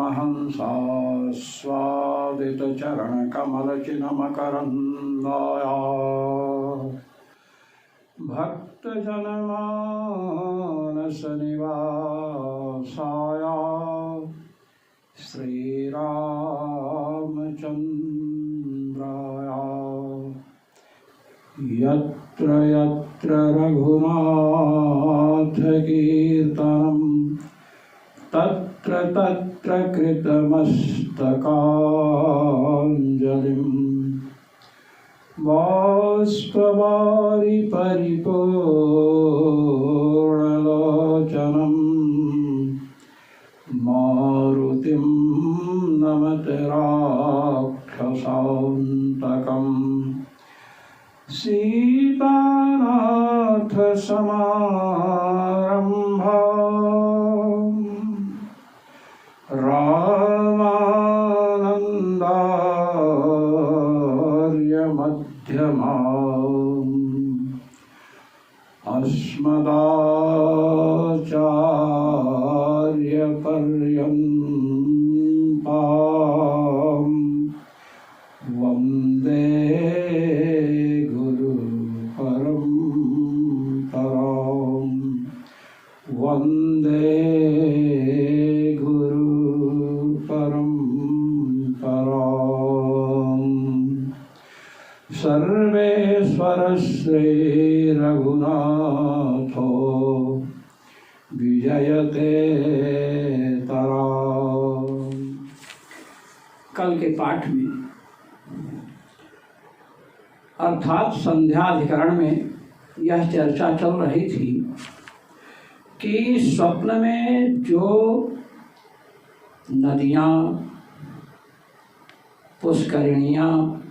परमहंसास्वादितचरणकमलचिन्हमकरन्दाया भक्तजनमानसनिवासाय श्रीरामचन्द्राय यत्र यत्र रघुनाथकीर्तनं तत्र तत्र कृतमस्तकाञ्जलिं बाष्पवारि परिपूर्णलोचनं मारुतिं नमत राक्षसान्तकम् सीतानाथसमारम्भाम् रामानन्दार्यमध्यमाम् अस्मदाचार्यपर्यन्ताम् वन्दे वन्दे गुरु परम्पराम् सर्वेश्वर श्री रघुनाथो विजयते तराम्। कल के पाठ में अर्थात संध्याधिकरण में यह चर्चा चल रही थी कि स्वप्न में जो नदियाँ, पुष्करिणियाँ,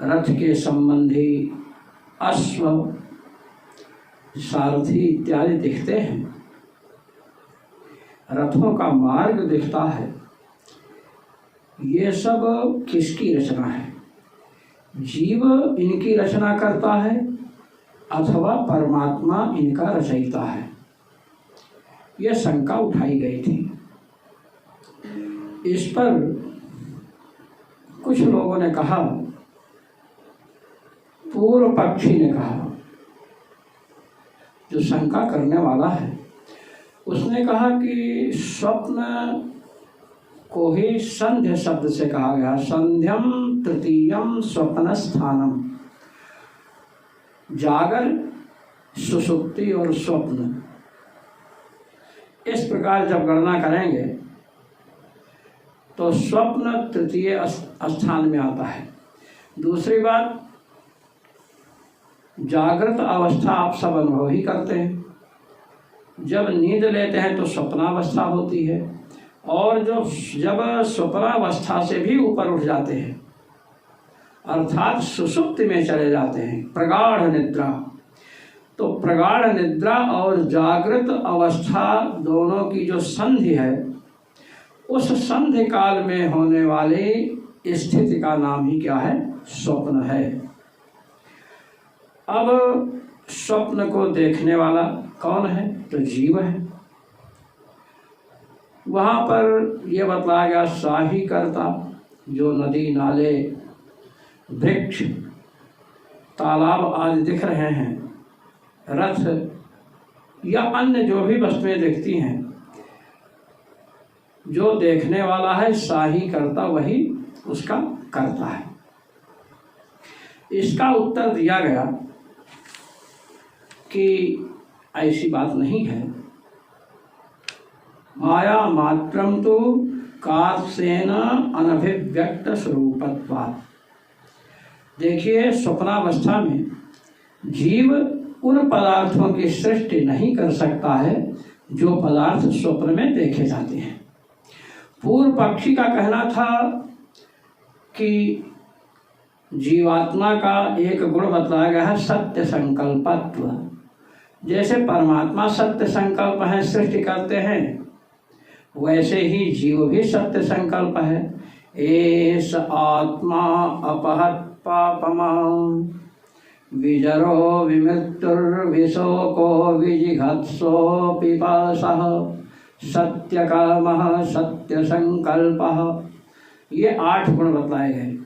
रथ के संबंधी अश्व, सारथी इत्यादि दिखते हैं, रथों का मार्ग दिखता है, ये सब किसकी रचना है? जीव इनकी रचना करता है अथवा परमात्मा इनका रचयिता है? यह शंका उठाई गई थी। इस पर कुछ लोगों ने कहा, पूर्व पक्षी ने कहा, जो शंका करने वाला है, उसने कहा कि स्वप्न को ही संध्य शब्द से कहा गया। संध्यम तृतीयम स्वप्न स्थानम। जागर, सुषुप्ति और स्वप्न, इस प्रकार जब गणना करेंगे तो स्वप्न तृतीय स्थान में आता है। दूसरी बात, जागृत अवस्था आप सब अनुभव ही करते हैं। जब नींद लेते हैं तो स्वप्नावस्था होती है, और जब स्वप्नावस्था से भी ऊपर उठ जाते हैं अर्थात सुषुप्ति में चले जाते हैं, प्रगाढ़ निद्रा, तो प्रगाढ़ निद्रा और जागृत अवस्था दोनों की जो संधि है, उस संधि काल में होने वाली स्थिति का नाम ही क्या है? स्वप्न है। अब स्वप्न को देखने वाला कौन है? तो जीव है। वहाँ पर यह बतलाया गया, साही कर्ता, जो नदी, नाले, वृक्ष, तालाब आदि दिख रहे हैं, रथ या अन्य जो भी वस्तुएं दिखती हैं, जो देखने वाला है साही कर्ता, वही उसका कर्ता है। इसका उत्तर दिया गया कि ऐसी बात नहीं है। माया मात्रम तो कार्सेन अनभिव्यक्त स्वरूपत्वात्। देखिए, स्वप्नावस्था में जीव उन पदार्थों की सृष्टि नहीं कर सकता है जो पदार्थ स्वप्न में देखे जाते हैं। पूर्व पक्षी का कहना था कि जीवात्मा का एक गुण बतलाया गया है, सत्य संकल्पत्व। जैसे परमात्मा सत्य संकल्प है, सृष्टि करते हैं, वैसे ही जीव भी सत्य संकल्प है। एष आत्मा अपहत पापमां विजरो विमृत्युर्विशोको विजिघत्सो पिपासः सत्यकामः, सत्य संकल्पः, ये 8 गुण बतलाए गए।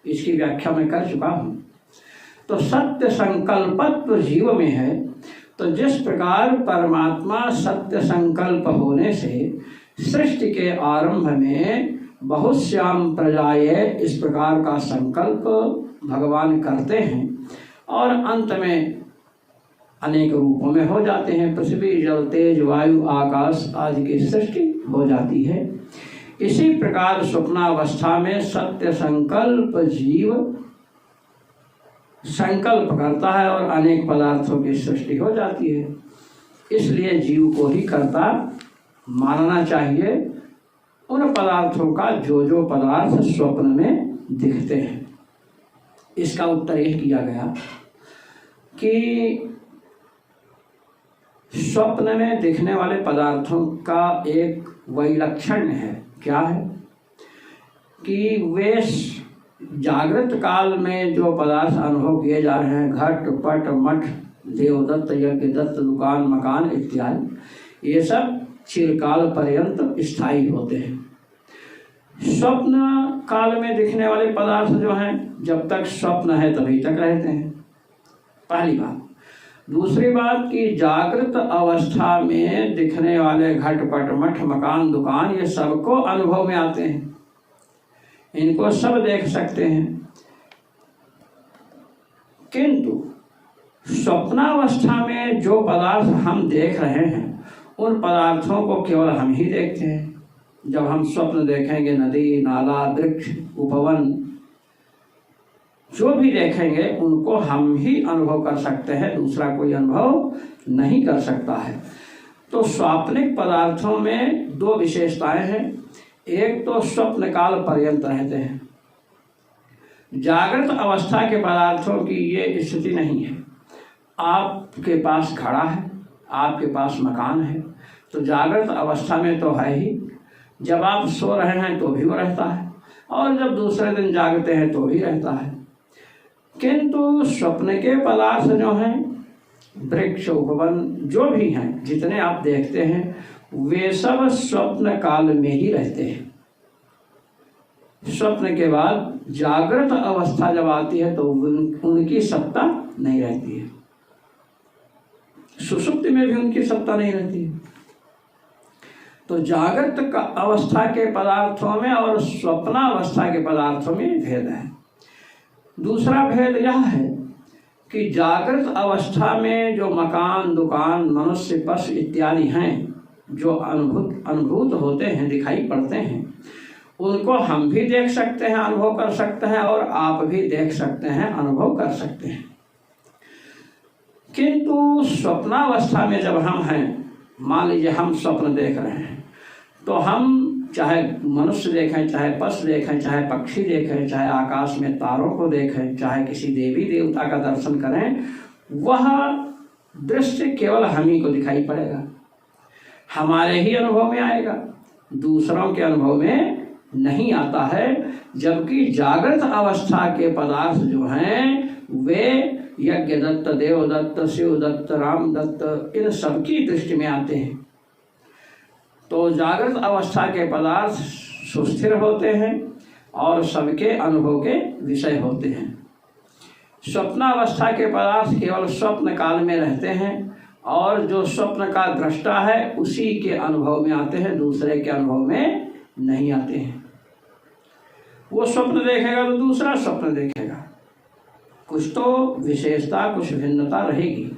इसकी व्याख्या मैं कर चुका हूँ। तो सत्य संकल्पत्व जीव में है। तो जिस प्रकार परमात्मा सत्य संकल्प होने से सृष्टि के आरंभ में बहुत श्याम प्रजाए, इस प्रकार का संकल्प भगवान करते हैं और अंत में अनेक रूपों में हो जाते हैं। पृथ्वी, जल, तेज, वायु, आकाश आदि की सृष्टि हो जाती है। इसी प्रकार स्वप्नावस्था में सत्य संकल्प जीव संकल्प करता है और अनेक पदार्थों की सृष्टि हो जाती है। इसलिए जीव को ही कर्ता मानना चाहिए उन पदार्थों का जो पदार्थ स्वप्न में दिखते हैं। इसका उत्तर यह किया गया कि स्वप्न में दिखने वाले पदार्थों का एक वैलक्षण्य है। क्या है कि वे जागृत काल में जो पदार्थ अनुभव किए जा रहे हैं, घट, पट, मठ, देवदत्त, यज्ञ दत्त, दुकान, मकान इत्यादि, ये सब चिरकाल पर्यंत स्थायी होते हैं। स्वप्न काल में दिखने वाले पदार्थ जो हैं, जब तक स्वप्न है तभी तक रहते हैं, पहली बात। दूसरी बात कि जागृत अवस्था में दिखने वाले घट, पट, मठ, मकान, दुकान, ये सबको अनुभव में आते हैं, इनको सब देख सकते हैं। किंतु स्वप्नावस्था में जो पदार्थ हम देख रहे हैं, उन पदार्थों को केवल हम ही देखते हैं। जब हम स्वप्न देखेंगे, नदी, नाला, वृक्ष, उपवन, जो भी देखेंगे उनको हम ही अनुभव कर सकते हैं, दूसरा कोई अनुभव नहीं कर सकता है। तो स्वाप्निक पदार्थों में 2 विशेषताएं हैं। एक तो स्वप्न काल पर्यंत रहते हैं। जागृत अवस्था के पदार्थों की ये स्थिति नहीं है। आपके पास घड़ा है, आपके पास मकान है, तो जागृत अवस्था में तो है ही, जब आप सो रहे हैं तो भी वो रहता है, और जब दूसरे दिन जागते हैं तो भी रहता है। किंतु स्वप्न के पदार्थ जो हैं, वृक्ष, उपवन, जो भी हैं, जितने आप देखते हैं, वे सब स्वप्न काल में ही रहते हैं। स्वप्न के बाद जागृत अवस्था जब आती है तो उनकी सत्ता नहीं रहती है। सुषुप्ति में भी उनकी सत्ता नहीं रहती है। तो जागृत अवस्था के पदार्थों में और स्वप्नावस्था के पदार्थों में भेद है। दूसरा भेद यह है कि जागृत अवस्था में जो मकान, दुकान, मनुष्य, पशु इत्यादि हैं, जो अनुभूत होते हैं, दिखाई पड़ते हैं, उनको हम भी देख सकते हैं, अनुभव कर सकते हैं, और आप भी देख सकते हैं, अनुभव कर सकते हैं। किंतु स्वप्नावस्था में जब हम हैं, मान लीजिए हम स्वप्न देख रहे हैं, तो हम चाहे मनुष्य देखें, चाहे पशु देखें, चाहे पक्षी देखें, चाहे आकाश में तारों को देखें, चाहे किसी देवी देवता का दर्शन करें, वह दृश्य केवल हम ही को दिखाई पड़ेगा, हमारे ही अनुभव में आएगा, दूसरों के अनुभव में नहीं आता है। जबकि जागृत अवस्था के पदार्थ जो हैं, वे यज्ञ दत्त, देवदत्त, शिवदत्त, रामदत्त, इन सबकी दृष्टि में आते हैं। तो जागृत अवस्था के पदार्थ सुस्थिर होते हैं और सबके अनुभव के विषय होते हैं। स्वप्नावस्था के पदार्थ केवल स्वप्न काल में रहते हैं, और जो स्वप्न का दृष्टा है उसी के अनुभव में आते हैं, दूसरे के अनुभव में नहीं आते हैं। वो स्वप्न देखेगा तो दूसरा स्वप्न देखेगा, कुछ तो विशेषता, कुछ भिन्नता रहेगी।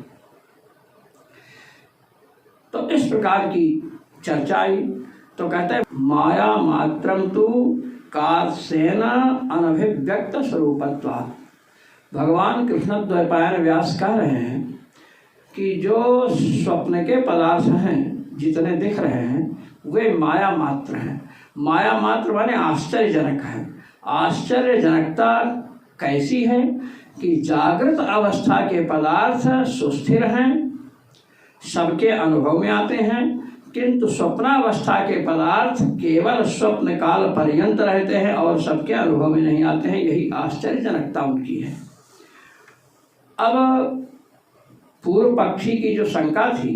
तो इस प्रकार की चर्चा आई। तो कहते हैं माया मात्रम तु कार्सेन अनभिव्यक्त स्वरूपत्वात्। भगवान कृष्ण द्वैपायन व्यास कह रहे हैं कि जो स्वप्न के पदार्थ हैं, जितने दिख रहे हैं, वे माया मात्र हैं। माया मात्र माने आश्चर्यजनक है। आश्चर्यजनकता कैसी है कि जागृत अवस्था के पदार्थ सुस्थिर हैं, सबके अनुभव में आते हैं, किंतु स्वप्नावस्था के पदार्थ केवल स्वप्न काल पर्यंत रहते हैं और सबके अनुभव में नहीं आते हैं। यही आश्चर्यजनकता उनकी है। अब पूर्व पक्षी की जो शंका थी,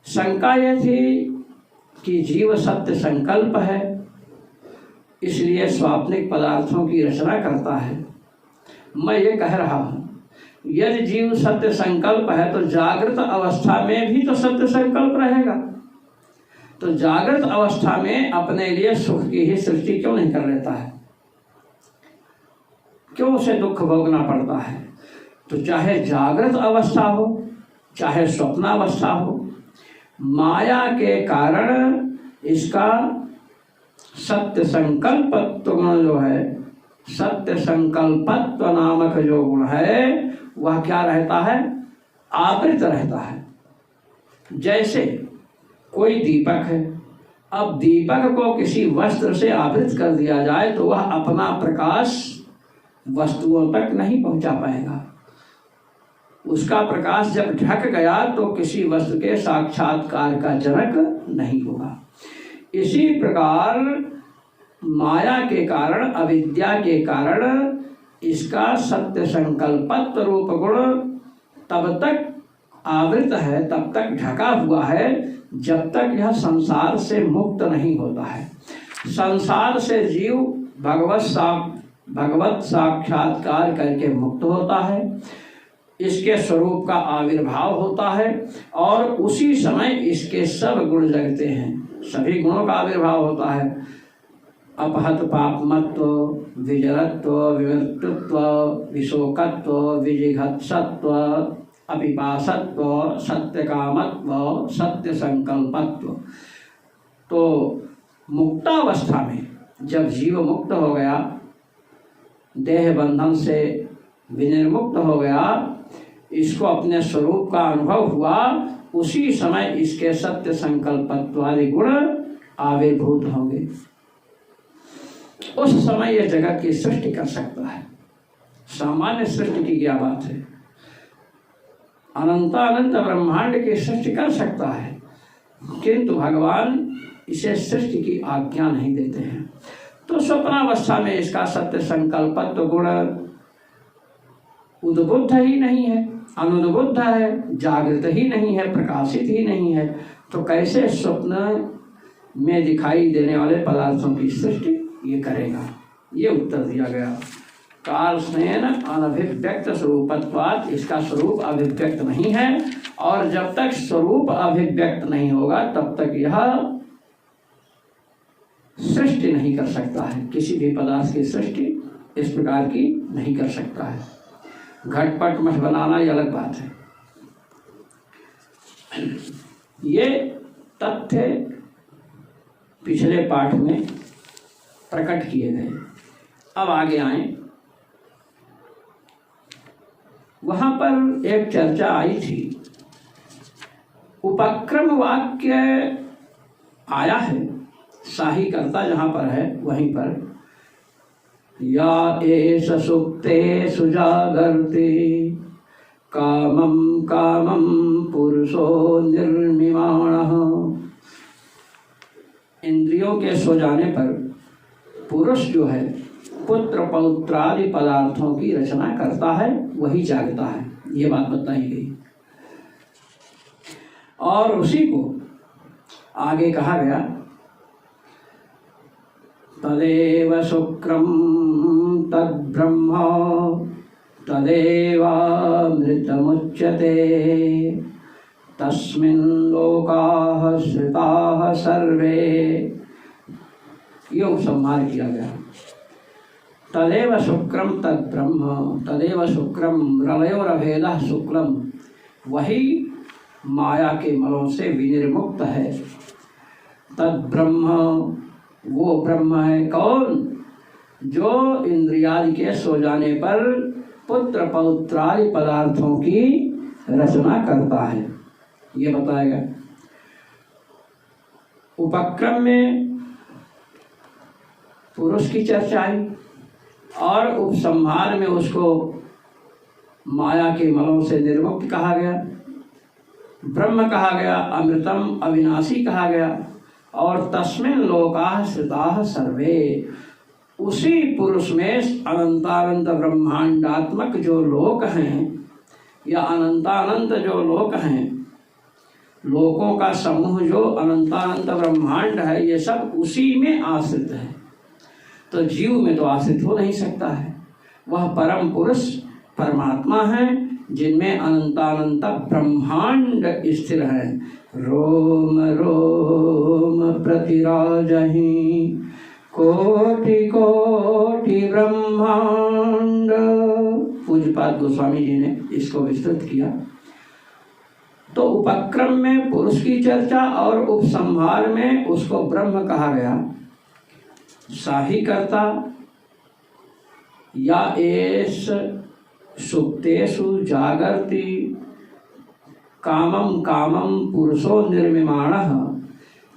शंका यह थी कि जीव सत्य संकल्प है, इसलिए स्वाप्निक पदार्थों की रचना करता है। मैं ये कह रहा हूँ, यदि जीव सत्य संकल्प है तो जागृत अवस्था में भी तो सत्य संकल्प रहेगा। तो जागृत अवस्था में अपने लिए सुख की ही सृष्टि क्यों नहीं कर लेता है? क्यों उसे दुख भोगना पड़ता है? तो चाहे जागृत अवस्था हो चाहे स्वप्नावस्था हो, माया के कारण इसका सत्य संकल्पत्व गुण जो है, सत्य संकल्पत्व नामक जो गुण है, वह क्या रहता है? आवृत रहता है। जैसे कोई दीपक है, अब दीपक को किसी वस्त्र से आवृत कर दिया जाए तो वह अपना प्रकाश वस्तुओं तक नहीं पहुंचा पाएगा। उसका प्रकाश जब ढक गया तो किसी वस्तु के साक्षात्कार का जनक नहीं होगा। इसी प्रकार माया के कारण, अविद्या के कारण इसका सत्य संकल्पत्व रूप गुण तब तक आवृत है, तब तक ढका हुआ है, जब तक यह संसार से मुक्त नहीं होता है। संसार से जीव भगवत साक्षात्कार करके मुक्त होता है, इसके स्वरूप का आविर्भाव होता है और उसी समय इसके सब गुण जगते हैं, सभी गुणों का आविर्भाव होता है। अपहत पापमत्व, विजरत्व, विमृत्युत्व, विशोकत्व, विजिघत्सत्व, अपिपासत्व, सत्यकामत्व, सत्य संकल्पत्व। तो मुक्तावस्था में जब जीव मुक्त हो गया, देह बंधन से विनिर्मुक्त हो गया, इसको अपने स्वरूप का अनुभव हुआ, उसी समय इसके सत्य संकल्पत्वादि गुण आविर्भूत होंगे। उस समय यह जगत की सृष्टि कर सकता है। सामान्य सृष्टि की क्या बात है, अनंतानंत ब्रह्मांड की सृष्टि कर सकता है, किंतु भगवान इसे सृष्टि की आज्ञा नहीं देते हैं। तो स्वप्नावस्था में इसका सत्य संकल्पत्व गुण उद्बुद्ध ही नहीं है, अनुद्बुद्ध है, जागृत ही नहीं है, प्रकाशित ही नहीं है, तो कैसे स्वप्न में दिखाई देने वाले पदार्थों की सृष्टि ये करेगा? ये उत्तर दिया गया। कालस्नेन अनभिव्यक्त स्वरूपत्वात्, इसका स्वरूप अभिव्यक्त नहीं है, और जब तक स्वरूप अभिव्यक्त नहीं होगा तब तक यह सृष्टि नहीं कर सकता है। किसी भी पदार्थ की सृष्टि इस प्रकार की नहीं कर सकता है। घटपट मठ बनाना ये अलग बात है। ये तथ्य पिछले पाठ में प्रकट किए गए। अब आगे आए, वहां पर एक चर्चा आई थी, उपक्रम वाक्य आया है, शाही कर्ता जहां पर है वहीं पर, या एष सुप्तेषु जागर्ति कामं कामं पुरुषो निर्मिमाणः। इंद्रियों के सो जाने पर पुरुष जो है पुत्र पौत्रादि पदार्थों की रचना करता है, वही जागता है, ये बात बताई गई। और उसी को आगे कहा गया, तदेव शुक्रम तद्ब्रह्म तदेवामृतमुच्यते तस्मिन् लोकाः श्रुताः सर्वे। ये उपसंहार किया गया। तदेव शुक्रम तद्ब्रह्म, तदेव शुक्रम रलयोरभेदः शुक्लम, वही माया के मलों से विनिर्मुक्त है। तद्ब्रह्म, वो ब्रह्म है कौन? जो इंद्रियादि के सो जाने पर पुत्र पौत्रादि पदार्थों की रचना करता है, ये बताएगा। उपक्रम में पुरुष की चर्चा आई और उपसंहार में उसको माया के मलों से निर्मुक्त कहा गया, ब्रह्म कहा गया, अमृतम अविनाशी कहा गया, और तस्मिन् लोकाः श्रुताः सर्वे, उसी पुरुष में अनंतानंत ब्रह्मांडात्मक जो लोक हैं या अनंतानंत जो लोक हैं, लोकों का समूह जो अनंतानंत ब्रह्मांड है, ये सब उसी में आश्रित है। तो जीव में तो आश्रित हो नहीं सकता है। वह परम पुरुष परमात्मा है जिनमें अनंतानंत ब्रह्मांड स्थिर है। रोम रोम प्रतिराजहि कोटि कोटि ब्रह्मांड। पूज्यपाद गोस्वामी जी ने इसको विस्तृत किया। तो उपक्रम में पुरुष की चर्चा और उपसंहार में उसको ब्रह्म कहा गया। साही कर्ता या एस सुप्तेषु जागर्ति कामम कामम पुरुषो निर्मिमाणः।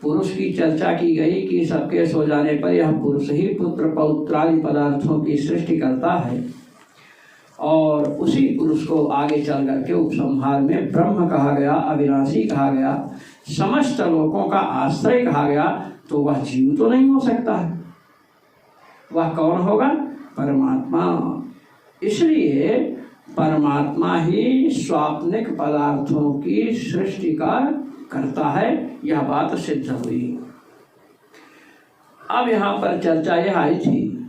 पुरुष की चर्चा की गई कि सबके सो जाने पर यह पुरुष ही पुत्र पौत्रादि पदार्थों की सृष्टि करता है, और उसी पुरुष को आगे चल करके उपसंहार में ब्रह्म कहा गया, अविनाशी कहा गया, समस्त लोकों का आश्रय कहा गया। तो वह जीव तो नहीं हो सकता है। वह कौन होगा? परमात्मा। इसलिए परमात्मा ही स्वाप्निक पदार्थों की सृष्टि का करता है। यह बात सिद्ध हुई। अब यहाँ पर चर्चा यह आई थी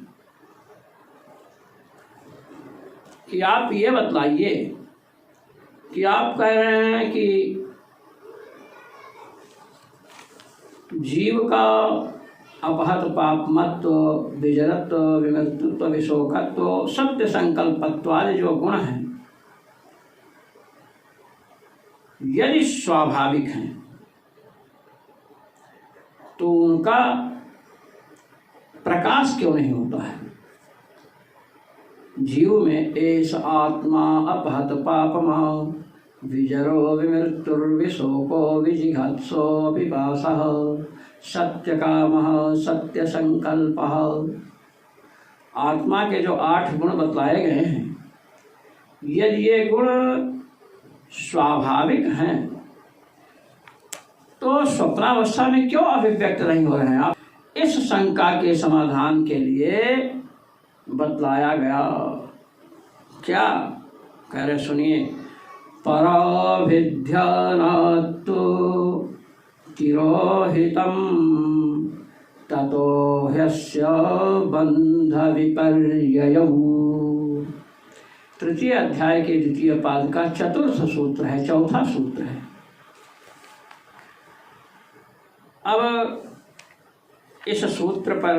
कि आप ये बतलाइए कि आप कह रहे हैं कि जीव का अपहत पापमत्व, विजरत्व, विमृत्युत्व, विशोकत्व, सत्य संकल्पत्व आदि जो गुण हैं, यदि स्वाभाविक हैं तो उनका प्रकाश क्यों नहीं होता है? जीव में एष आत्मा अपहत पापमा विजरो विमृत्युर्विशोको विजिघत्सो पिपासः सत्यकामः सत्य संकल्पः। आत्मा के जो 8 गुण बतलाए गए हैं, यदि ये गुण स्वाभाविक हैं तो स्वप्नावस्था में क्यों अभिव्यक्त नहीं हो रहे हैं? आप इस शंका के समाधान के लिए बतलाया गया। क्या कह रहे सुनिए। पराभिध्यानात्तु तिरोहितं ततो ह्यस्य बंध विपर्ययौ। तृतीय अध्याय के द्वितीय पाद का चतुर्थ सूत्र है, चौथा सूत्र है। अब इस सूत्र पर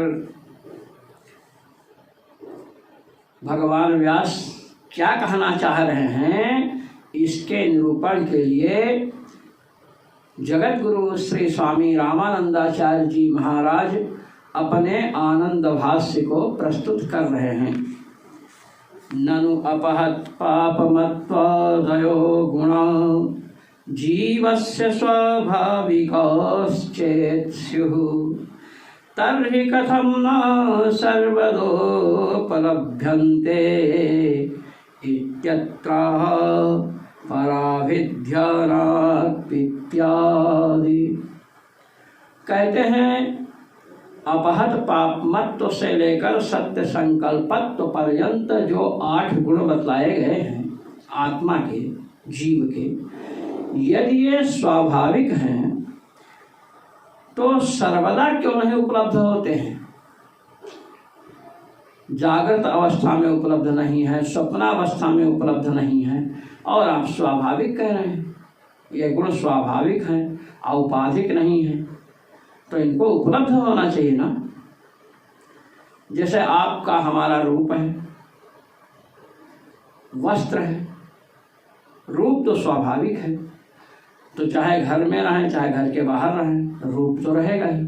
भगवान व्यास क्या कहना चाह रहे हैं, इसके निरूपण के लिए जगत गुरु श्री स्वामी रामानंदाचार्य जी महाराज अपने आनंद भाष्य को प्रस्तुत कर रहे हैं। ननु अपहत पापमत्वादयो गुणा जीवस्य स्वाभाविकश्चेत् स्युः तर्हि कथं न सर्वदोपलभ्यन्ते इत्यत्राह पराभिध्यानात् इत्यादि। कहते हैं अपहत पापमत्व से लेकर सत्य संकल्पत्व पर्यंत जो 8 गुण बतलाए गए हैं आत्मा के, जीव के, यदि ये स्वाभाविक हैं तो सर्वदा क्यों नहीं उपलब्ध होते हैं? जागृत अवस्था में उपलब्ध नहीं है, स्वप्नावस्था में उपलब्ध नहीं है, और आप स्वाभाविक कह रहे हैं। ये गुण स्वाभाविक हैं, औपाधिक नहीं है, तो इनको उपलब्ध होना चाहिए ना। जैसे आपका हमारा रूप है, वस्त्र है, रूप तो स्वाभाविक है, तो चाहे घर में रहें चाहे घर के बाहर रहें, रूप तो रहेगा ही।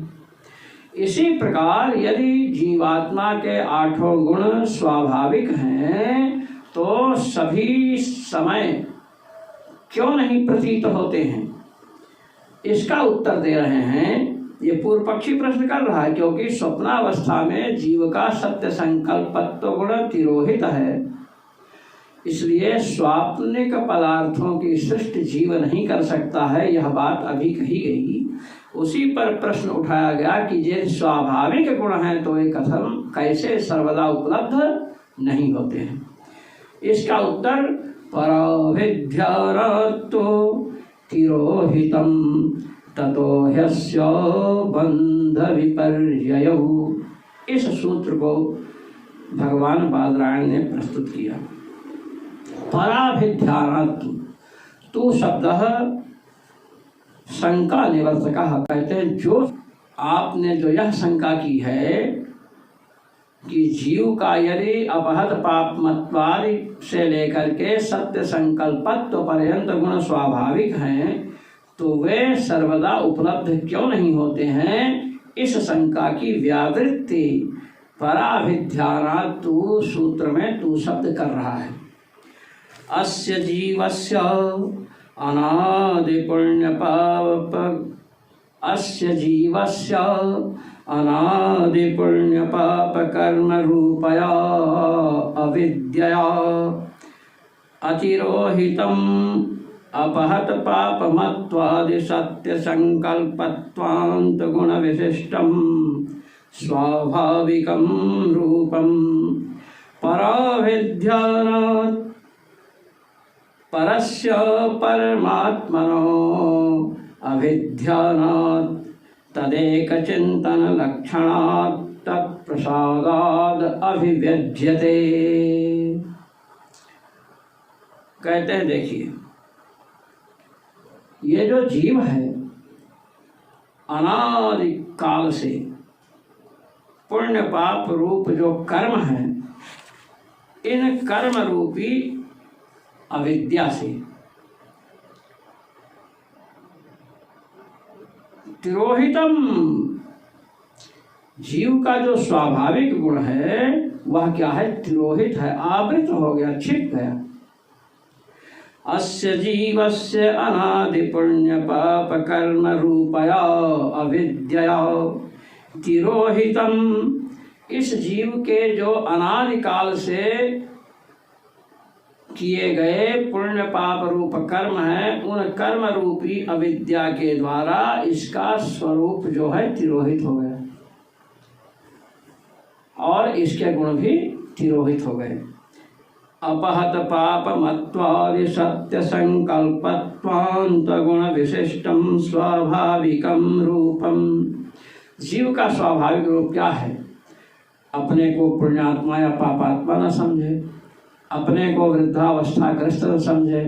इसी प्रकार यदि जीवात्मा के 8 गुण स्वाभाविक हैं तो सभी समय क्यों नहीं प्रतीत होते हैं? इसका उत्तर दे रहे हैं। ये पूर्व पक्षी प्रश्न कर रहा है, क्योंकि स्वप्नावस्था में जीव का सत्य संकल्पत्व गुण तिरोहित है, इसलिए स्वाप्निक पदार्थों की सृष्टि जीव नहीं कर सकता है। यह बात अभी कही गई। उसी पर प्रश्न उठाया गया कि ये स्वाभाविक गुण हैं तो ये कथम कैसे सर्वदा उपलब्ध नहीं होते हैं? इसका उत्तर पराभिध्यानात्तु तिरोहितं ततो ह्यस्य बंध विपर्ययौ। इस सूत्र को भगवान बादरायण ने प्रस्तुत किया। पराभिध्यानात्, तू शब्द शंका निवर्तकः, कहते हैं जो आपने जो यह शंका की है कि जीव का यदि अपहत पाप मत्वादि से लेकर के सत्य संकल्पत्व पर्यंत गुण स्वाभाविक हैं, तो वे सर्वदा उपलब्ध क्यों नहीं होते हैं, इस शंका की व्यावृत्ति पराभिध्यानात् तू सूत्र में तू शब्द कर रहा है। अस्य जीवस्य अनादि पुण्य पाप, अस्य जीवस्य अनादि पुण्य पाप कर्म रूपया अविद्यया अतिरोहितम् अपहत पाप मत्वादि सत्य संकल्पत्वान्त गुण विशिष्टं स्वाभाविकं रूपं पराभिध्यानात् परस्य परमात्मनो अभिध्यानात् तदेक चिंतन लक्षणात् तत्प्रसादाद् अभिव्यज्यते। कहते हैं देखिए, ये जो जीव है अनादि काल से पुण्य पाप रूप जो कर्म है, इन कर्म रूपी अविद्या से तिरोहितम, जीव का जो स्वाभाविक गुण है वह क्या है, तिरोहित है, आवृत हो गया, छिप गया। अस्य जीवस्य अनादि पुण्य पाप कर्म रूपया अविद्यया तिरोहितम, इस जीव के जो अनादि काल से किए गए पुण्य पाप रूप कर्म है, उन कर्म रूपी अविद्या के द्वारा इसका स्वरूप जो है तिरोहित हो गया और इसके गुण भी तिरोहित हो गए। अपहत पाप मत्वादि सत्य संकल्पत्वान्त गुण विशिष्टम स्वाभाविकम रूपम, जीव का स्वाभाविक रूप क्या है, अपने को पुण्यात्मा या पापात्मा न समझे, अपने को वृद्धावस्थाग्रस्त न समझे,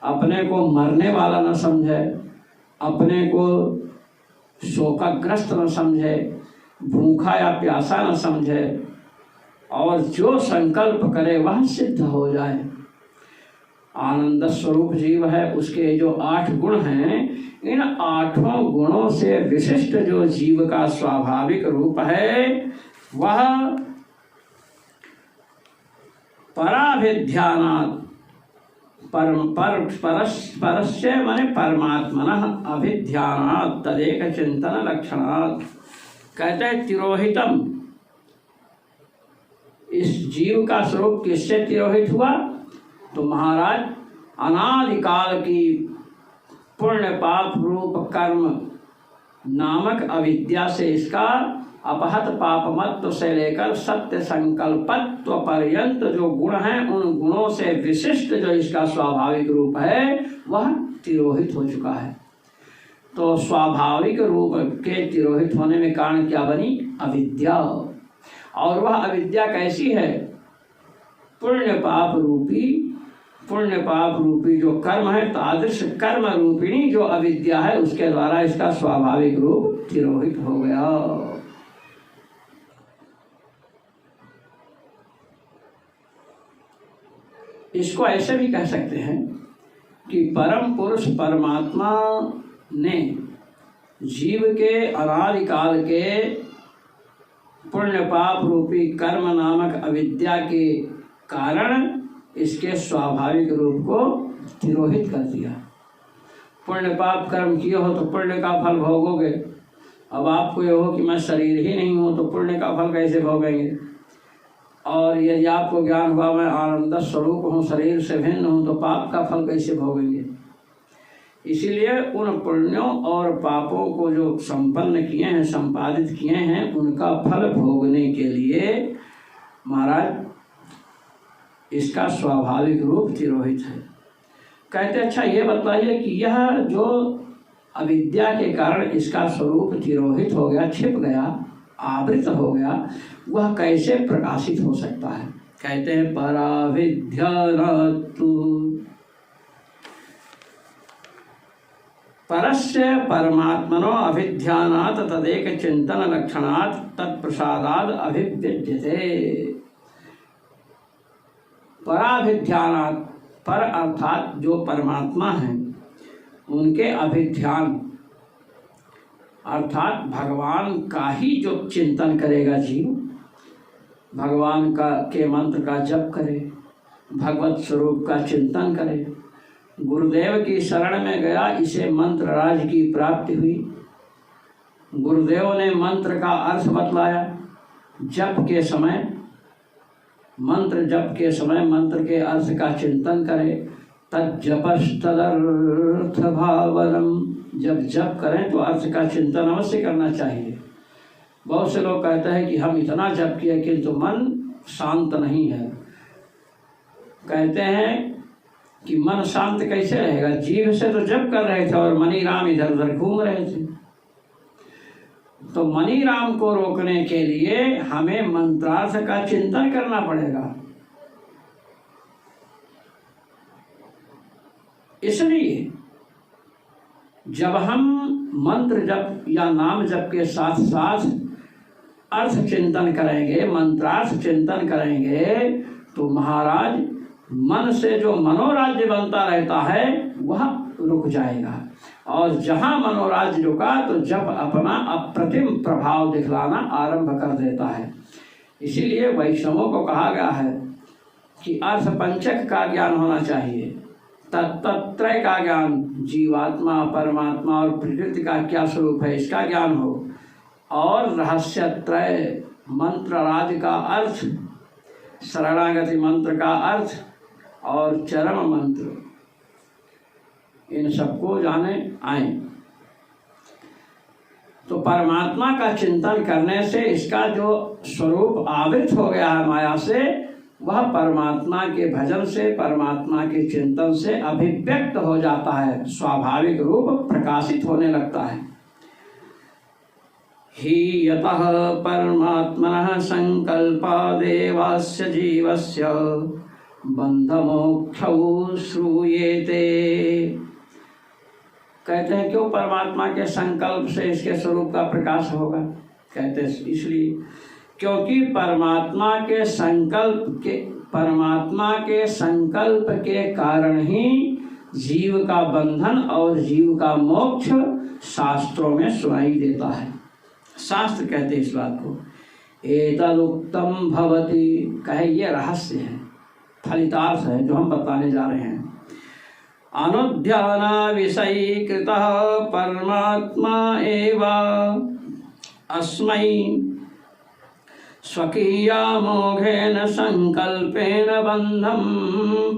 अपने को मरने वाला न समझे, अपने को शोकग्रस्त न समझे, भूखा या प्यासा न समझे, और जो संकल्प करे वह सिद्ध हो जाए। आनंद स्वरूप जीव है, उसके जो 8 गुण हैं, इन 8 गुणों से विशिष्ट जो जीव का स्वाभाविक रूप है वह पराभिध्यानात् परस्य माने परमात्मनः अभिध्यानात् तदेक चिंतन लक्षणात्। कहते हैं तिरोहितम, इस जीव का स्वरूप किससे तिरोहित हुआ, तो महाराज अनादिकाल की पुण्य पाप रूप कर्म नामक अविद्या से इसका अपहत पापमत्व से लेकर सत्य संकल्पत्व पर्यंत जो गुण हैं, उन गुणों से विशिष्ट जो इसका स्वाभाविक रूप है वह तिरोहित हो चुका है। तो स्वाभाविक रूप के तिरोहित होने में कारण क्या बनी, अविद्या। और वह अविद्या कैसी है, पुण्य पाप रूपी जो कर्म है, तादृश कर्म रूपिणी जो अविद्या है उसके द्वारा इसका स्वाभाविक रूप तिरोहित हो गया। इसको ऐसे भी कह सकते हैं कि परम पुरुष परमात्मा ने जीव के अनादिकाल के पुण्य पाप रूपी कर्म नामक अविद्या के कारण इसके स्वाभाविक रूप को तिरोहित कर दिया। पुण्य पाप कर्म किए हो तो पुण्य का फल भोगोगे। अब आपको ये हो कि मैं शरीर ही नहीं हूँ तो पुण्य का फल कैसे भोगेंगे, और यदि आपको ज्ञान हुआ मैं आनंद स्वरूप हूँ, शरीर से भिन्न हूँ, तो पाप का फल कैसे भोगेंगे। इसीलिए उन पुण्यों और पापों को जो संपन्न किए हैं, संपादित किए हैं, उनका फल भोगने के लिए महाराज इसका स्वाभाविक रूप तिरोहित है। कहते अच्छा ये बताइए कि यह जो अविद्या के कारण इसका स्वरूप तिरोहित हो गया, छिप गया, आवृत हो गया, वह कैसे प्रकाशित हो सकता है? कहते हैं पराविद्यानात्तु परस्य परमात्मनो अभिध्यानात् तदेक चिंतन लक्षणात् तत्प्रसादाद अभिव्यज्यते। पराभिध्यानात्, पर अर्थात जो परमात्मा है उनके अभिध्यान अर्थात भगवान का ही जो चिंतन करेगा जीव, भगवान का के मंत्र का जप करे, भगवत स्वरूप का चिंतन करे, गुरुदेव की शरण में गया, इसे मंत्र राज की प्राप्ति हुई। गुरुदेव ने मंत्र का अर्थ बतलाया, जप के समय, मंत्र जप के समय मंत्र के अर्थ का चिंतन करे। तज्जपस्तदर्थ भावनम, जब जप करें तो अर्थ का चिंतन अवश्य करना चाहिए। बहुत से लोग कहते हैं कि हम इतना जप किए किंतु मन शांत नहीं है। कहते हैं कि मन शांत कैसे रहेगा? जीव से तो जप कर रहे थे और मनी राम इधर उधर घूम रहे थे। तो मनी राम को रोकने के लिए हमें मंत्रार्थ का चिंतन करना पड़ेगा। इसलिए जब हम मंत्र जप या नाम जप के साथ साथ अर्थ चिंतन करेंगे, मंत्रार्थ चिंतन करेंगे, तो महाराज मन से जो मनोराज्य बनता रहता है वह रुक जाएगा। और जहाँ मनोराज्य रुका तो जप अपना अप्रतिम प्रभाव दिखलाना आरंभ कर देता है। इसीलिए वैष्णवों को कहा गया है कि अर्थ पंचक का ज्ञान होना चाहिए, तत्त्रय का ज्ञान, जीवात्मा, परमात्मा और प्रकृति का क्या स्वरूप है इसका ज्ञान हो, और रहस्यत्रय मंत्र राज का अर्थ, शरणागति मंत्र का अर्थ और चरम मंत्र, इन सबको जाने आए। तो परमात्मा का चिंतन करने से इसका जो स्वरूप आवृत हो गया है माया से, वह परमात्मा के भजन से, परमात्मा के चिंतन से अभिव्यक्त हो जाता है, स्वाभाविक रूप प्रकाशित होने लगता है। ही यतः परमात्मनः संकल्पादेवास्य जीवस्य बंधमोक्षौ श्रूयेते। कहते हैं क्यों संकल्प के संकल्प से इसके स्वरूप का प्रकाश होगा? कहते हैं इसलिए क्योंकि परमात्मा के संकल्प के कारण ही जीव का बंधन और जीव का मोक्ष शास्त्रों में सुनाई देता है। शास्त्र कहते हैं इस बात को, एतदुक्तम भवति, कहे ये रहस्य है, फलितार्थ है जो हम बताने जा रहे हैं। अनुध्याना विषयीकृतः परमात्मा एव अस्मै स्वकीया मोघेन संकल्पेन बंधम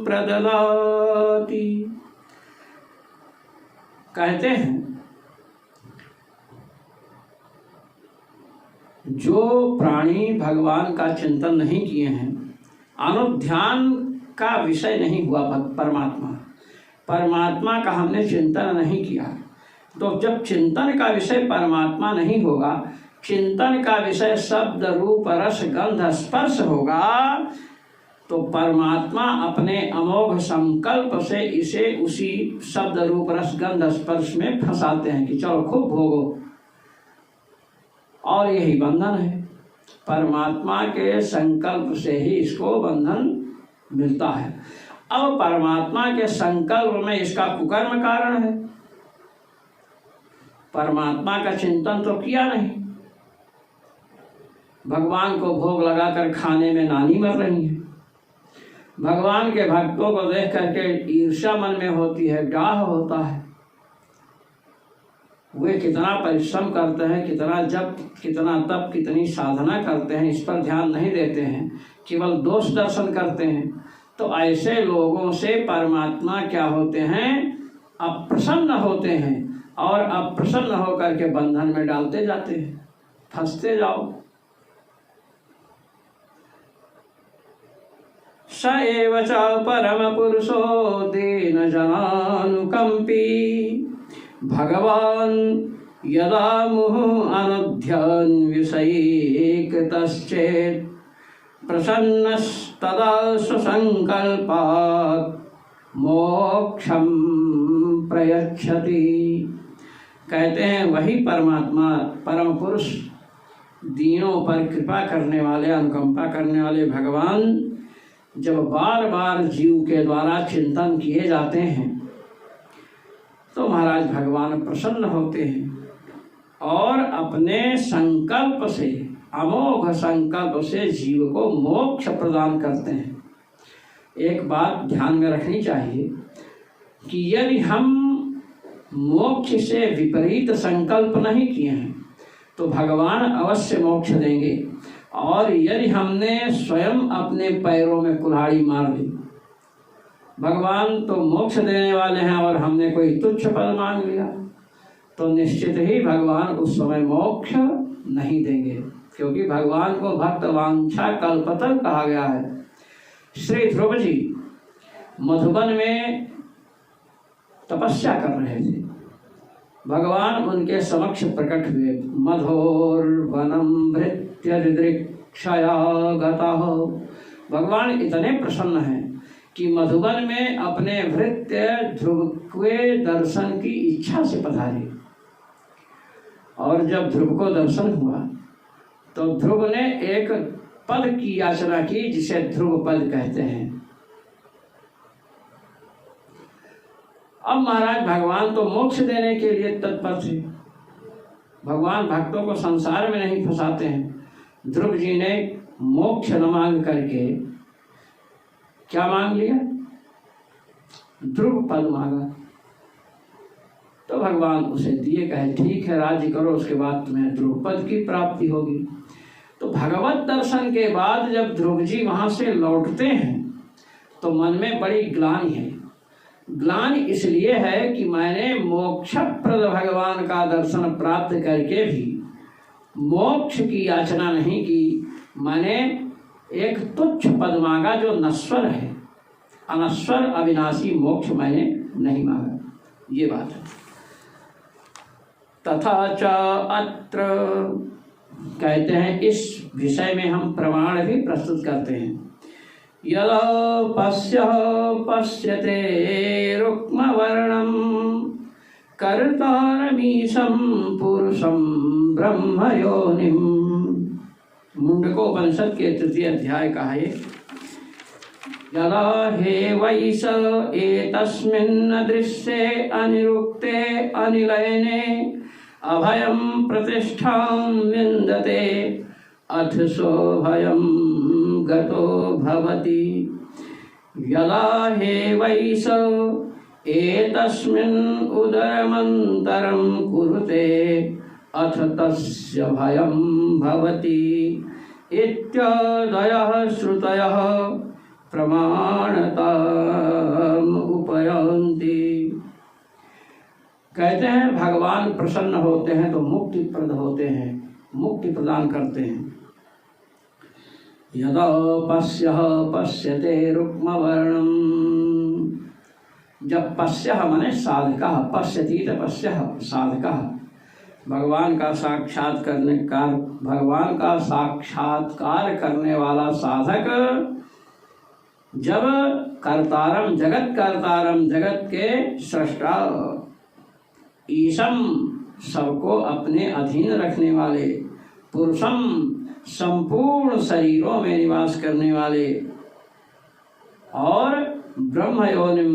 प्रददाति। कहते हैं जो प्राणी भगवान का चिंतन नहीं किए हैं, अनुध्यान का विषय नहीं हुआ परमात्मा का हमने चिंतन नहीं किया, तो जब चिंतन का विषय परमात्मा नहीं होगा, चिंतन का विषय शब्द रूप रस गंध स्पर्श होगा, तो परमात्मा अपने अमोघ संकल्प से इसे उसी शब्द रूप रस गंध स्पर्श में फंसाते हैं कि चलो खूब भोगो, और यही बंधन है। परमात्मा के संकल्प से ही इसको बंधन मिलता है। अब परमात्मा के संकल्प में इसका कुकर्म कारण है, परमात्मा का चिंतन तो किया नहीं, भगवान को भोग लगाकर खाने में नानी मर रही है, भगवान के भक्तों को देख करके ईर्ष्या मन में होती है, डाह होता है, वे कितना परिश्रम करते हैं, कितना जप, कितना तप, कितनी साधना करते हैं, इस पर ध्यान नहीं देते हैं, केवल दोष दर्शन करते हैं। तो ऐसे लोगों से परमात्मा क्या होते हैं? अप्रसन्न होते हैं, और अप्रसन्न होकर के बंधन में डालते जाते हैं, फंसते जाओ। स एव च परम पुरुषो दीन जनानुकंपी भगवान यदा मुहुः अनुध्यान विषयीकृतश्चेत् प्रसन्नस्तदा सुसंकल्पात् मोक्षं प्रयच्छति। कहते हैं वही परमात्मा परम पुरुष दीनों पर कृपा करने वाले, अनुकंपा करने वाले भगवान जब बार बार जीव के द्वारा चिंतन किए जाते हैं तो महाराज भगवान प्रसन्न होते हैं और अपने संकल्प से, अमोघ संकल्प से जीव को मोक्ष प्रदान करते हैं। एक बात ध्यान में रखनी चाहिए कि यदि हम मोक्ष से विपरीत संकल्प नहीं किए हैं तो भगवान अवश्य मोक्ष देंगे, और यदि हमने स्वयं अपने पैरों में कुल्हाड़ी मार ली, भगवान तो मोक्ष देने वाले हैं और हमने कोई तुच्छ पद मांग लिया, तो निश्चित ही भगवान उस समय मोक्ष नहीं देंगे, क्योंकि भगवान को भक्त वांछा कल्पतरु कहा गया है। श्री ध्रुव जी मधुबन में तपस्या कर रहे थे, भगवान उनके समक्ष प्रकट हुए। मधोर्वनम भृत्य दिदृक्षया गतः, भगवान इतने प्रसन्न हैं कि मधुबन में अपने भृत्य ध्रुव के दर्शन की इच्छा से पधारे। और जब ध्रुव को दर्शन हुआ तो ध्रुव ने एक पद की याचना की जिसे ध्रुव पद कहते हैं। अब महाराज भगवान तो मोक्ष देने के लिए तत्पर थे, भगवान भक्तों को संसार में नहीं फंसाते हैं। ध्रुव जी ने मोक्ष न मांग करके क्या मांग लिया? ध्रुव पद मांगा। तो भगवान उसे दिए, कहे ठीक है राज्य करो, उसके बाद तुम्हें ध्रुव पद की प्राप्ति होगी। तो भगवत दर्शन के बाद जब ध्रुव जी वहां से लौटते हैं तो मन में बड़ी ग्लानि है। ग्लानि इसलिए है कि मैंने मोक्षप्रद भगवान का दर्शन प्राप्त करके भी मोक्ष की याचना नहीं की, मैंने एक तुच्छ पद मांगा जो नश्वर है, अनश्वर अविनाशी मोक्ष मैंने नहीं मांगा। ये बात है। तथा च अत्र, कहते हैं इस विषय में हम प्रमाण भी प्रस्तुत करते हैं। यदा पश्यते रुक्मवर्णं कर्तारमीशं पुरुषं ब्रह्मयोनिं, मुंडकोपनिषद के 3 अध्याय का है। यदा हे वैस एतस्मिन् दृश्ये अनिरुक्ते अनिलयने अभयं प्रतिष्ठां विन्दते अथ सोऽभयं गतो भवति। यदा हे वैस एतस्मिन् उदरमन्तरं कुरुते अथ तस्य भयं भवति इत्यादयः श्रुतयः प्रमाणताम् उपयान्ति। कहते हैं भगवान प्रसन्न होते हैं तो मुक्ति प्रद होते हैं, मुक्ति प्रदान करते हैं। यदा पश्यते रुक्मवर्णम, जब पश्य माने साधका, पश्यति तपस्यः साधका, भगवान का साक्षात्कार करने वाला साधक जब कर्तारम जगत कर्तारम, जगत के सृष्टा, ईशम सबको अपने अधीन रखने वाले, पुरुषम संपूर्ण शरीरों में निवास करने वाले, और ब्रह्म योनिम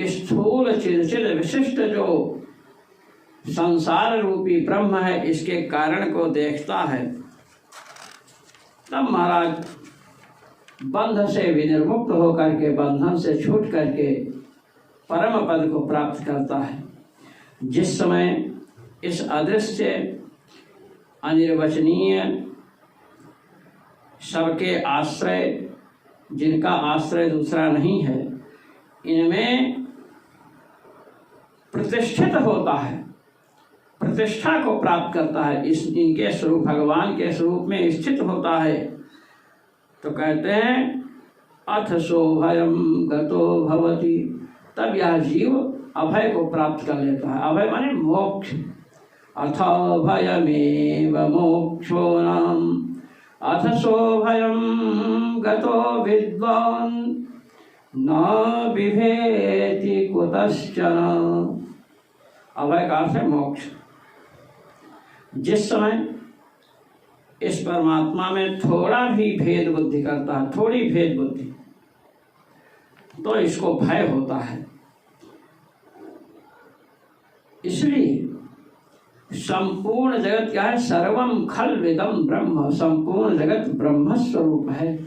स्थूल चिदचिद विशिष्ट जो संसार रूपी ब्रह्म है इसके कारण को देखता है, तब महाराज बंध से विनिर्मुक्त होकर के, बंधन से छूट करके परम पद को प्राप्त करता है। जिस समय इस अदृश्य अनिर्वचनीय सबके आश्रय, जिनका आश्रय दूसरा नहीं है, इनमें प्रतिष्ठित होता है, प्रतिष्ठा को प्राप्त करता है, इनके स्वरूप भगवान के स्वरूप में स्थित होता है, तो कहते हैं अथ सोभयम गतो भवति, तब यह जीव अभय को प्राप्त कर लेता है। अभय माने मोक्ष। अथ भयमेव मोक्षो नाम अथ सोभयम गतो विद्वान् न बिभेति कुतश्चन। अभय का अर्थ है मोक्ष। जिस समय इस परमात्मा में थोड़ा भी भेद बुद्धि करता है, थोड़ी भेद बुद्धि, तो इसको भय होता है। इसलिए संपूर्ण जगत क्या है? सर्वम खल विदम ब्रह्म। संपूर्ण जगत ब्रह्म स्वरूप है।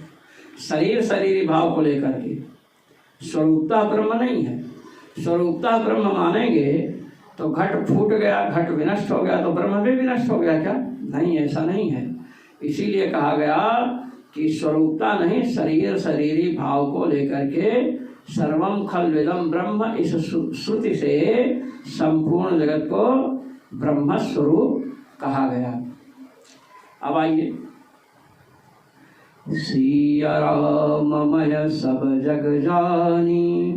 शरीर शरीरी भाव को लेकर के स्वरूपता ब्रह्म नहीं है। स्वरूपता ब्रह्म मानेंगे तो घट फूट गया, घट विनष्ट हो गया तो ब्रह्म भी विनष्ट हो गया क्या? नहीं, ऐसा नहीं है। इसीलिए कहा गया कि स्वरूपता नहीं, शरीर शरीरी भाव को लेकर के सर्वम खल विदम ब्रह्म, इस श्रुति से संपूर्ण जगत को ब्रह्म स्वरूप कहा गया। अब आइए, सिया राममय सब जग जानी,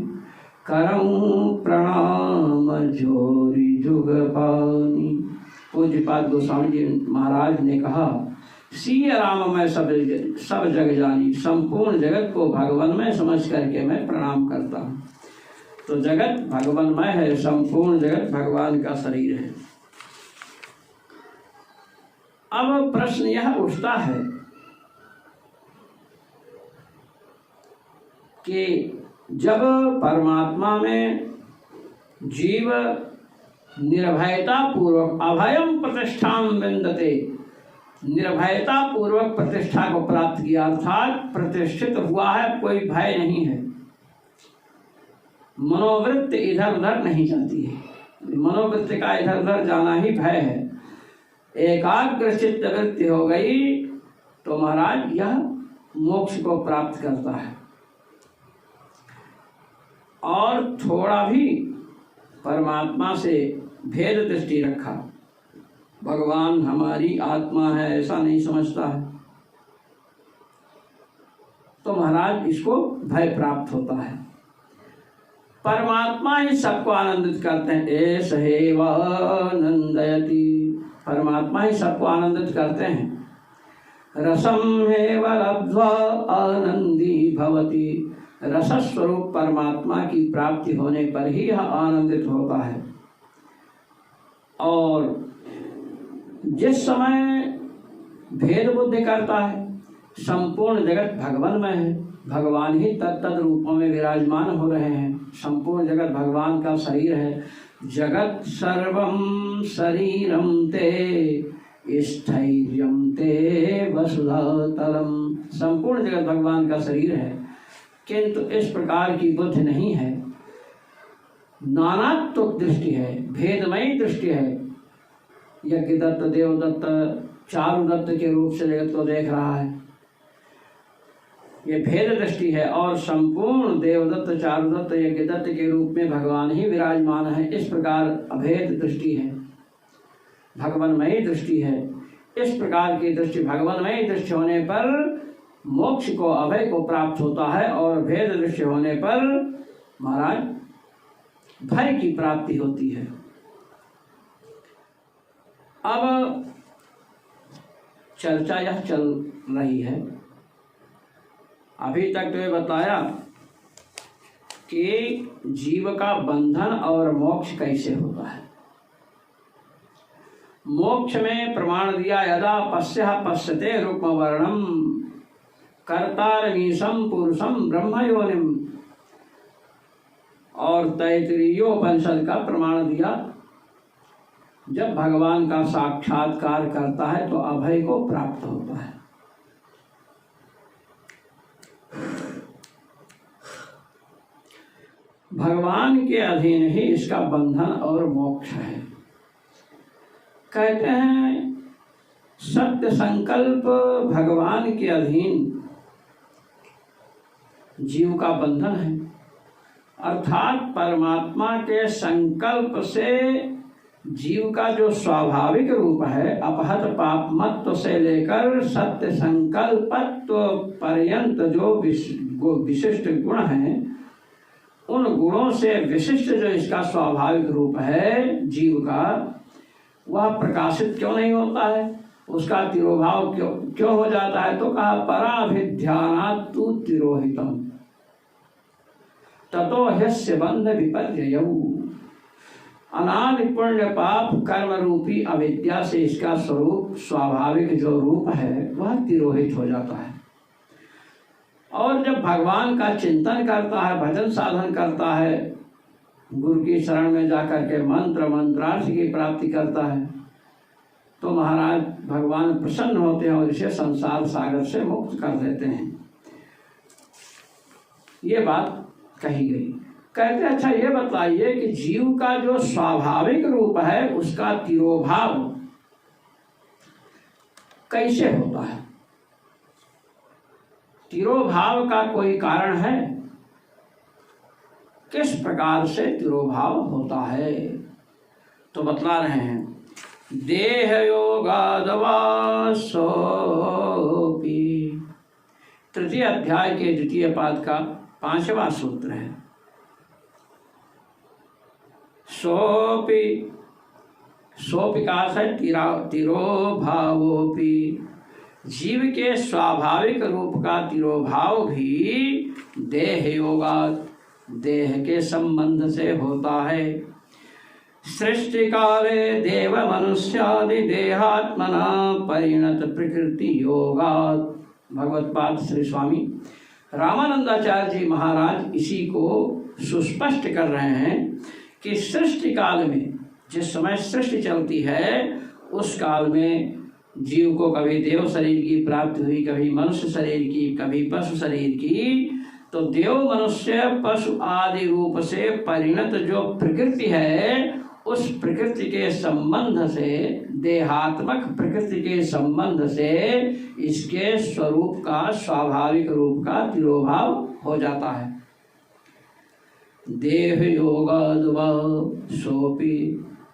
करऊं प्रणाम जोरी जुग पानी। पूज्यपाद गोस्वामी जी महाराज ने कहा, सिया राममय सब जग जानी, संपूर्ण जगत को भगवानमय समझ करके मैं प्रणाम करता हूँ। तो जगत भगवानमय है, संपूर्ण जगत भगवान का शरीर है। अब प्रश्न यह उठता है कि जब परमात्मा में जीव निर्भयता पूर्वक अभयम प्रतिष्ठाम विंदते, निर्भयता पूर्वक प्रतिष्ठा को प्राप्त किया, अर्थात प्रतिष्ठित हुआ है, कोई भय नहीं है, मनोवृत्ति इधर उधर नहीं जाती है। मनोवृत्ति का इधर उधर जाना ही भय है। एकाग्र चित्त वृत्ति हो गई तो महाराज यह मोक्ष को प्राप्त करता है। और थोड़ा भी परमात्मा से भेद दृष्टि रखा, भगवान हमारी आत्मा है ऐसा नहीं समझता है, तो महाराज इसको भय प्राप्त होता है। परमात्मा ही सबको आनंदित करते हैं। एष हेवानंदयति, परमात्मा ही सबको आनंदित करते हैं। रसम हेव लब्ध्वा आनंदी भवति, रस स्वरूप परमात्मा की प्राप्ति होने पर ही यह आनंदित होता है। और जिस समय भेद बुद्धि करता है, संपूर्ण जगत भगवानमय है, भगवान ही तत्त रूपों में विराजमान हो रहे हैं। संपूर्ण जगत भगवान का शरीर है। जगत सर्वम शरीरम ते स्थैर्यम ते वसुधातलम, संपूर्ण जगत भगवान का शरीर है, किंतु इस प्रकार की बुद्धि नहीं है। नानात्व दृष्टि है, भेदमयी दृष्टि है। यज्ञदत्त, देवदत्त, चारुदत्त के रूप से जगत को देख रहा है, ये भेद दृष्टि है। और संपूर्ण देवदत्त, चारुदत्त, यज्ञदत्त के रूप में भगवान ही विराजमान है। इस प्रकार अभेद दृष्टि है, भगवानमयी दृष्टि है। इस प्रकार की दृष्टि, भगवानमयी दृष्टि होने पर मोक्ष को, अभय को प्राप्त होता है, और भेद दृष्टि होने पर महाराज भय की प्राप्ति होती है। अब चर्चा यह चल रही है, अभी तक तो ये बताया कि जीव का बंधन और मोक्ष कैसे होता है। मोक्ष में प्रमाण दिया, यदा पश्यः पश्यते रूपम वर्णम कर्तारमीशम पुरुषम ब्रह्म योनिम, और तैत्तिरीयोपनिषद का प्रमाण दिया, जब भगवान का साक्षात्कार करता है तो अभय को प्राप्त होता है। भगवान के अधीन ही इसका बंधन और मोक्ष है। कहते हैं सत्य संकल्प भगवान के अधीन जीव का बंधन है, अर्थात परमात्मा के संकल्प से जीव का जो स्वाभाविक रूप है, अपहत पापमत्व से लेकर सत्य संकल्पत्व पर्यंत जो विशिष्ट गुण हैं, उन गुणों से विशिष्ट जो इसका स्वाभाविक रूप है जीव का, वह प्रकाशित क्यों नहीं होता है, उसका तिरोभाव क्यों हो जाता है? तो कहा पराभिध्यानात् तु तिरोहितम ततो ह्यस्य बंध विपर्ययौ। अनादि पुण्य पाप कर्म रूपी अविद्या से इसका स्वरूप, स्वाभाविक जो रूप है, वह तिरोहित हो जाता है। और जब भगवान का चिंतन करता है, भजन साधन करता है, गुरु की शरण में जाकर के मंत्रार्थ की प्राप्ति करता है, तो महाराज भगवान प्रसन्न होते हैं और इसे संसार सागर से मुक्त कर देते हैं। ये बात कही गई। कहते अच्छा ये बताइए कि जीव का जो स्वाभाविक रूप है, उसका तिरोभाव कैसे होता है? तिरोभाव का कोई कारण है? किस प्रकार से तिरोभाव होता है? तो बतला रहे हैं, देह योगादवा सोपी, तृतीय अध्याय के द्वितीय पाद का 5वां सूत्र है। सोपी, सोपी का अर्थ है तिरोभावोपि, जीव के स्वाभाविक रूप का तिरोभाव भी देह योगा, देह के संबंध से होता है। सृष्टि काले देव मनुष्यादि देहात्मना परिणत प्रकृति योगात्। भगवत्पाद श्री स्वामी रामानंदाचार्य जी महाराज इसी को सुस्पष्ट कर रहे हैं कि सृष्टि काल में, जिस समय सृष्टि चलती है, उस काल में जीव को कभी देव शरीर की प्राप्ति हुई, कभी मनुष्य शरीर की, कभी पशु शरीर की। तो देव, मनुष्य, पशु आदि रूप से परिणत जो प्रकृति है, उस प्रकृति के संबंध से, देहात्मक प्रकृति के संबंध से इसके स्वरूप का, स्वाभाविक रूप का तिरोभाव हो जाता है। देह योगाद्वा सोपी,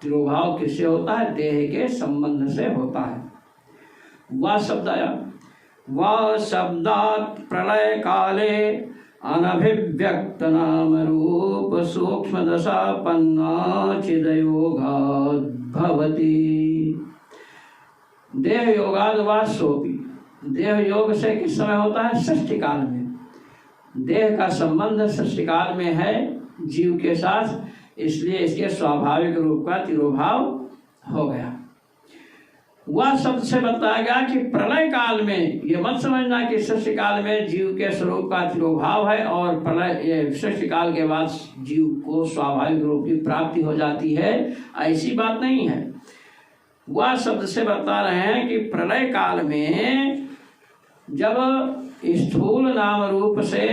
तिरोभाव किससे होता है? देह के संबंध से होता है। वह शब्द आया, वह शब्दात् प्रलय काले अनभिव्यक्त नाम रूप सूक्ष्म दशापन्ना चिदयोगाद् भवति। देह योगाद्वा सोपी, देह योग से किस समय होता है? सृष्टि काल में। देह का संबंध सृष्टि काल में है जीव के साथ, इसलिए इसके स्वाभाविक रूप का तिरोभाव हो गया। वह शब्द से बताया गया कि प्रलय काल में, ये मत समझना कि सृष्टि काल में जीव के स्वरूप का तिरोभाव है और प्रलय, सृष्टि काल के बाद जीव को स्वाभाविक रूप की प्राप्ति हो जाती है, ऐसी बात नहीं है। वह शब्द से बता रहे हैं कि प्रलय काल में जब स्थूल नाम रूप से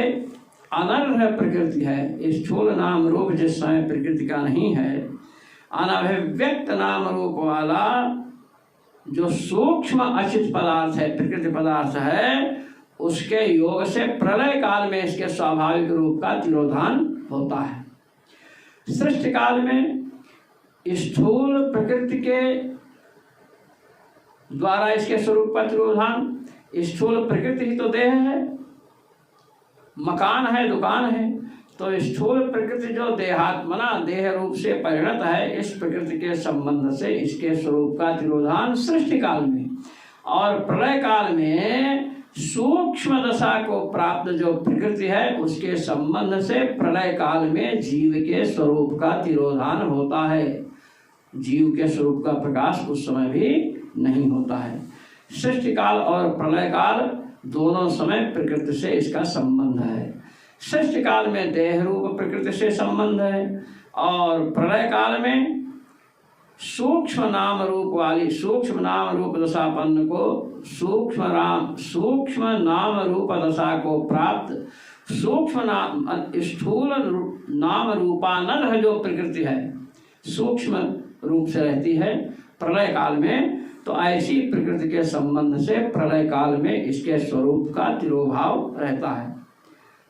अनर्ह प्रकृति है, स्थूल नाम रूप जिस समय प्रकृति का नहीं है, अनभिव्यक्त नाम रूप वाला जो सूक्ष्म अचित पदार्थ है, प्रकृति पदार्थ है, उसके योग से प्रलय काल में इसके स्वाभाविक रूप का तिरोधान होता है। सृष्टि काल में स्थूल प्रकृति के द्वारा इसके स्वरूप का तिरोधान, स्थूल प्रकृति ही तो देह है, मकान है, दुकान है, तो स्थूल प्रकृति जो देहात्मना, देह रूप से परिणत है, इस प्रकृति के संबंध से इसके स्वरूप का तिरोधान सृष्टि काल में, और प्रलय काल में सूक्ष्म दशा को प्राप्त जो प्रकृति है, उसके संबंध से प्रलय काल में जीव के स्वरूप का तिरोधान होता है। जीव के स्वरूप का प्रकाश उस समय भी नहीं होता है। सृष्टि काल और प्रलय काल दोनों समय प्रकृति से इसका संबंध है। सृष्टि काल में देह रूप प्रकृति से संबंध है, और प्रलय काल में सूक्ष्म नाम रूप वाली, सूक्ष्म नाम रूप दशापन्न को, सूक्ष्म नाम रूप दशा को प्राप्त, सूक्ष्म नाम, स्थूल नाम रूपानर्ह जो प्रकृति है, सूक्ष्म रूप से रहती है प्रलय काल में, तो ऐसी प्रकृति के संबंध से प्रलय काल में इसके स्वरूप का तिरोभाव रहता है।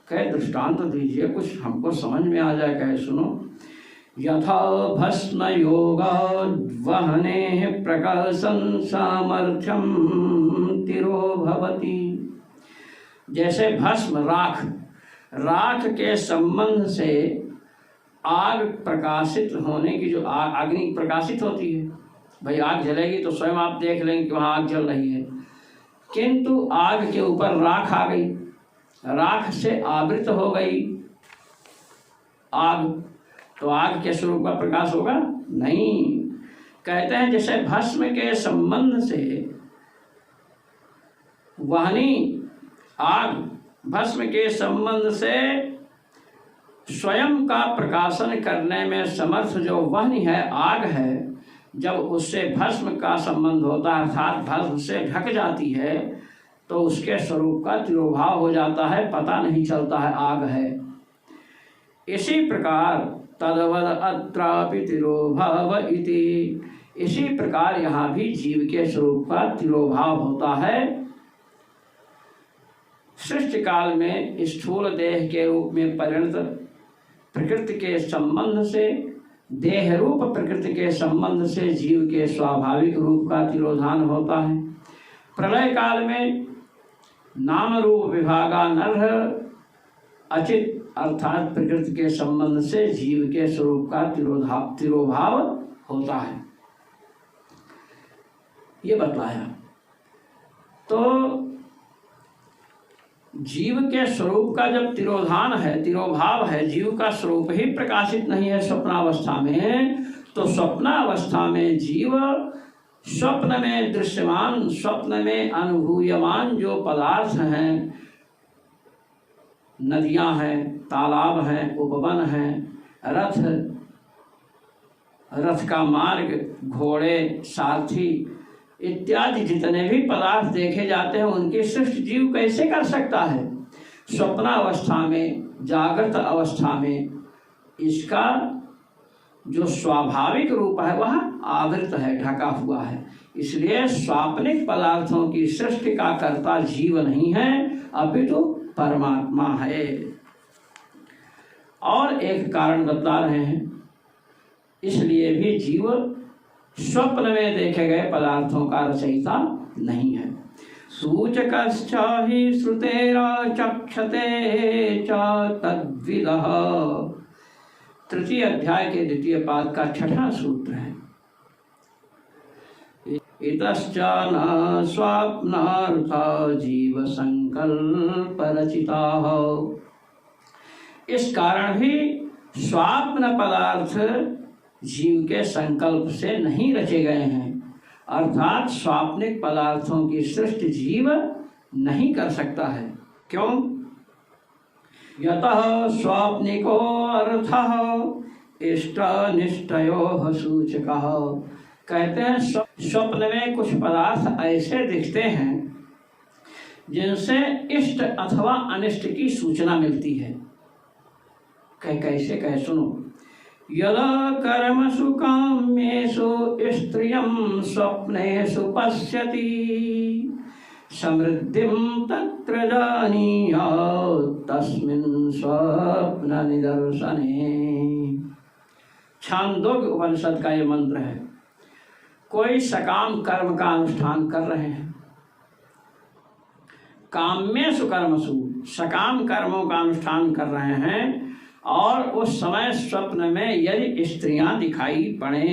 कहे दृष्टांत दीजिए, कुछ हमको समझ में आ जाए। कहे सुनो, यथा भस्म योगाद्वहने प्रकाशन सामर्थ्यम तिरो भवति। जैसे भस्म राख, राख के संबंध से आग प्रकाशित होने की, जो अग्नि प्रकाशित होती है, भाई आग जलेगी तो स्वयं आप देख लेंगे कि वहाँ आग जल रही है, किंतु आग के ऊपर राख आ गई, राख से आवृत हो गई आग, तो आग के स्वरूप का प्रकाश होगा नहीं। कहते हैं जैसे भस्म के संबंध से वहनी आग, भस्म के संबंध से स्वयं का प्रकाशन करने में समर्थ जो वहनी है, आग है, जब उससे भस्म का संबंध होता है अर्थात भस्म से ढक जाती है तो उसके स्वरूप का तिरोभाव हो जाता है, पता नहीं चलता है आग है। इसी प्रकार तदवद अत्रापि तिरोभाव इति, इसी प्रकार यहाँ भी जीव के स्वरूप का तिरोभाव होता है। सृष्टि काल में स्थूल देह के रूप में परिणत प्रकृति के संबंध से, देह रूप प्रकृति के संबंध से जीव के स्वाभाविक रूप का तिरोधान होता है। प्रलय काल में नाम रूप विभागानर्ह अचित अर्थात प्रकृति के संबंध से जीव के स्वरूप का तिरोभाव होता है, ये बतलाया। तो जीव के स्वरूप का जब तिरोधान है, तिरोभाव है, जीव का स्वरूप ही प्रकाशित नहीं है स्वप्नावस्था में, तो स्वप्नावस्था में जीव स्वप्न में दृश्यमान, स्वप्न में अनुभूयमान जो पदार्थ हैं, नदियां हैं, तालाब हैं, उपवन हैं, रथ का मार्ग, घोड़े, सारथी इत्यादि जितने भी पदार्थ देखे जाते हैं उनकी सृष्टि जीव कैसे कर सकता है? स्वप्नावस्था में, जागृत अवस्था में इसका जो स्वाभाविक रूप है वह आवृत है, ढका हुआ है। इसलिए स्वाप्निक पदार्थों की सृष्टि का कर्ता जीव नहीं है, अपितु परमात्मा है। और एक कारण बता रहे हैं, इसलिए भी जीव स्वप्न में देखे गए पदार्थों का रचयिता नहीं है। सूचकश्च हि श्रुतेरचक्षते च तद्विदः, तृतीय अध्याय के द्वितीय पाद का छठा सूत्र है। इतश्च न स्वाप्नार्थ जीव संकल्प रचिताः, इस कारण भी स्वाप्न पदार्थ जीव के संकल्प से नहीं रचे गए हैं, अर्थात स्वाप्निक पदार्थों की सृष्टि जीव नहीं कर सकता है। क्यों? यतः स्वाप्निको अर्थः इष्ट निष्ठयोः सूचकः, कहते हैं स्वप्न में कुछ पदार्थ ऐसे दिखते हैं जिनसे इष्ट अथवा अनिष्ट की सूचना मिलती है। कैसे कहे सुनो। यदा कर्मसु काम्येषु स्त्रियं स्वप्नेषु पश्यति समृद्धिं तत्र जानीयात् तस्मिन् स्वप्न निदर्शने। छांदोग्य उपनिषद का ये मंत्र है। कोई सकाम कर्म का अनुष्ठान कर रहे हैं, काम्येषु कर्मसु, सकाम कर्मों का अनुष्ठान कर रहे हैं, और उस समय स्वप्न में यदि स्त्रियां दिखाई पड़े,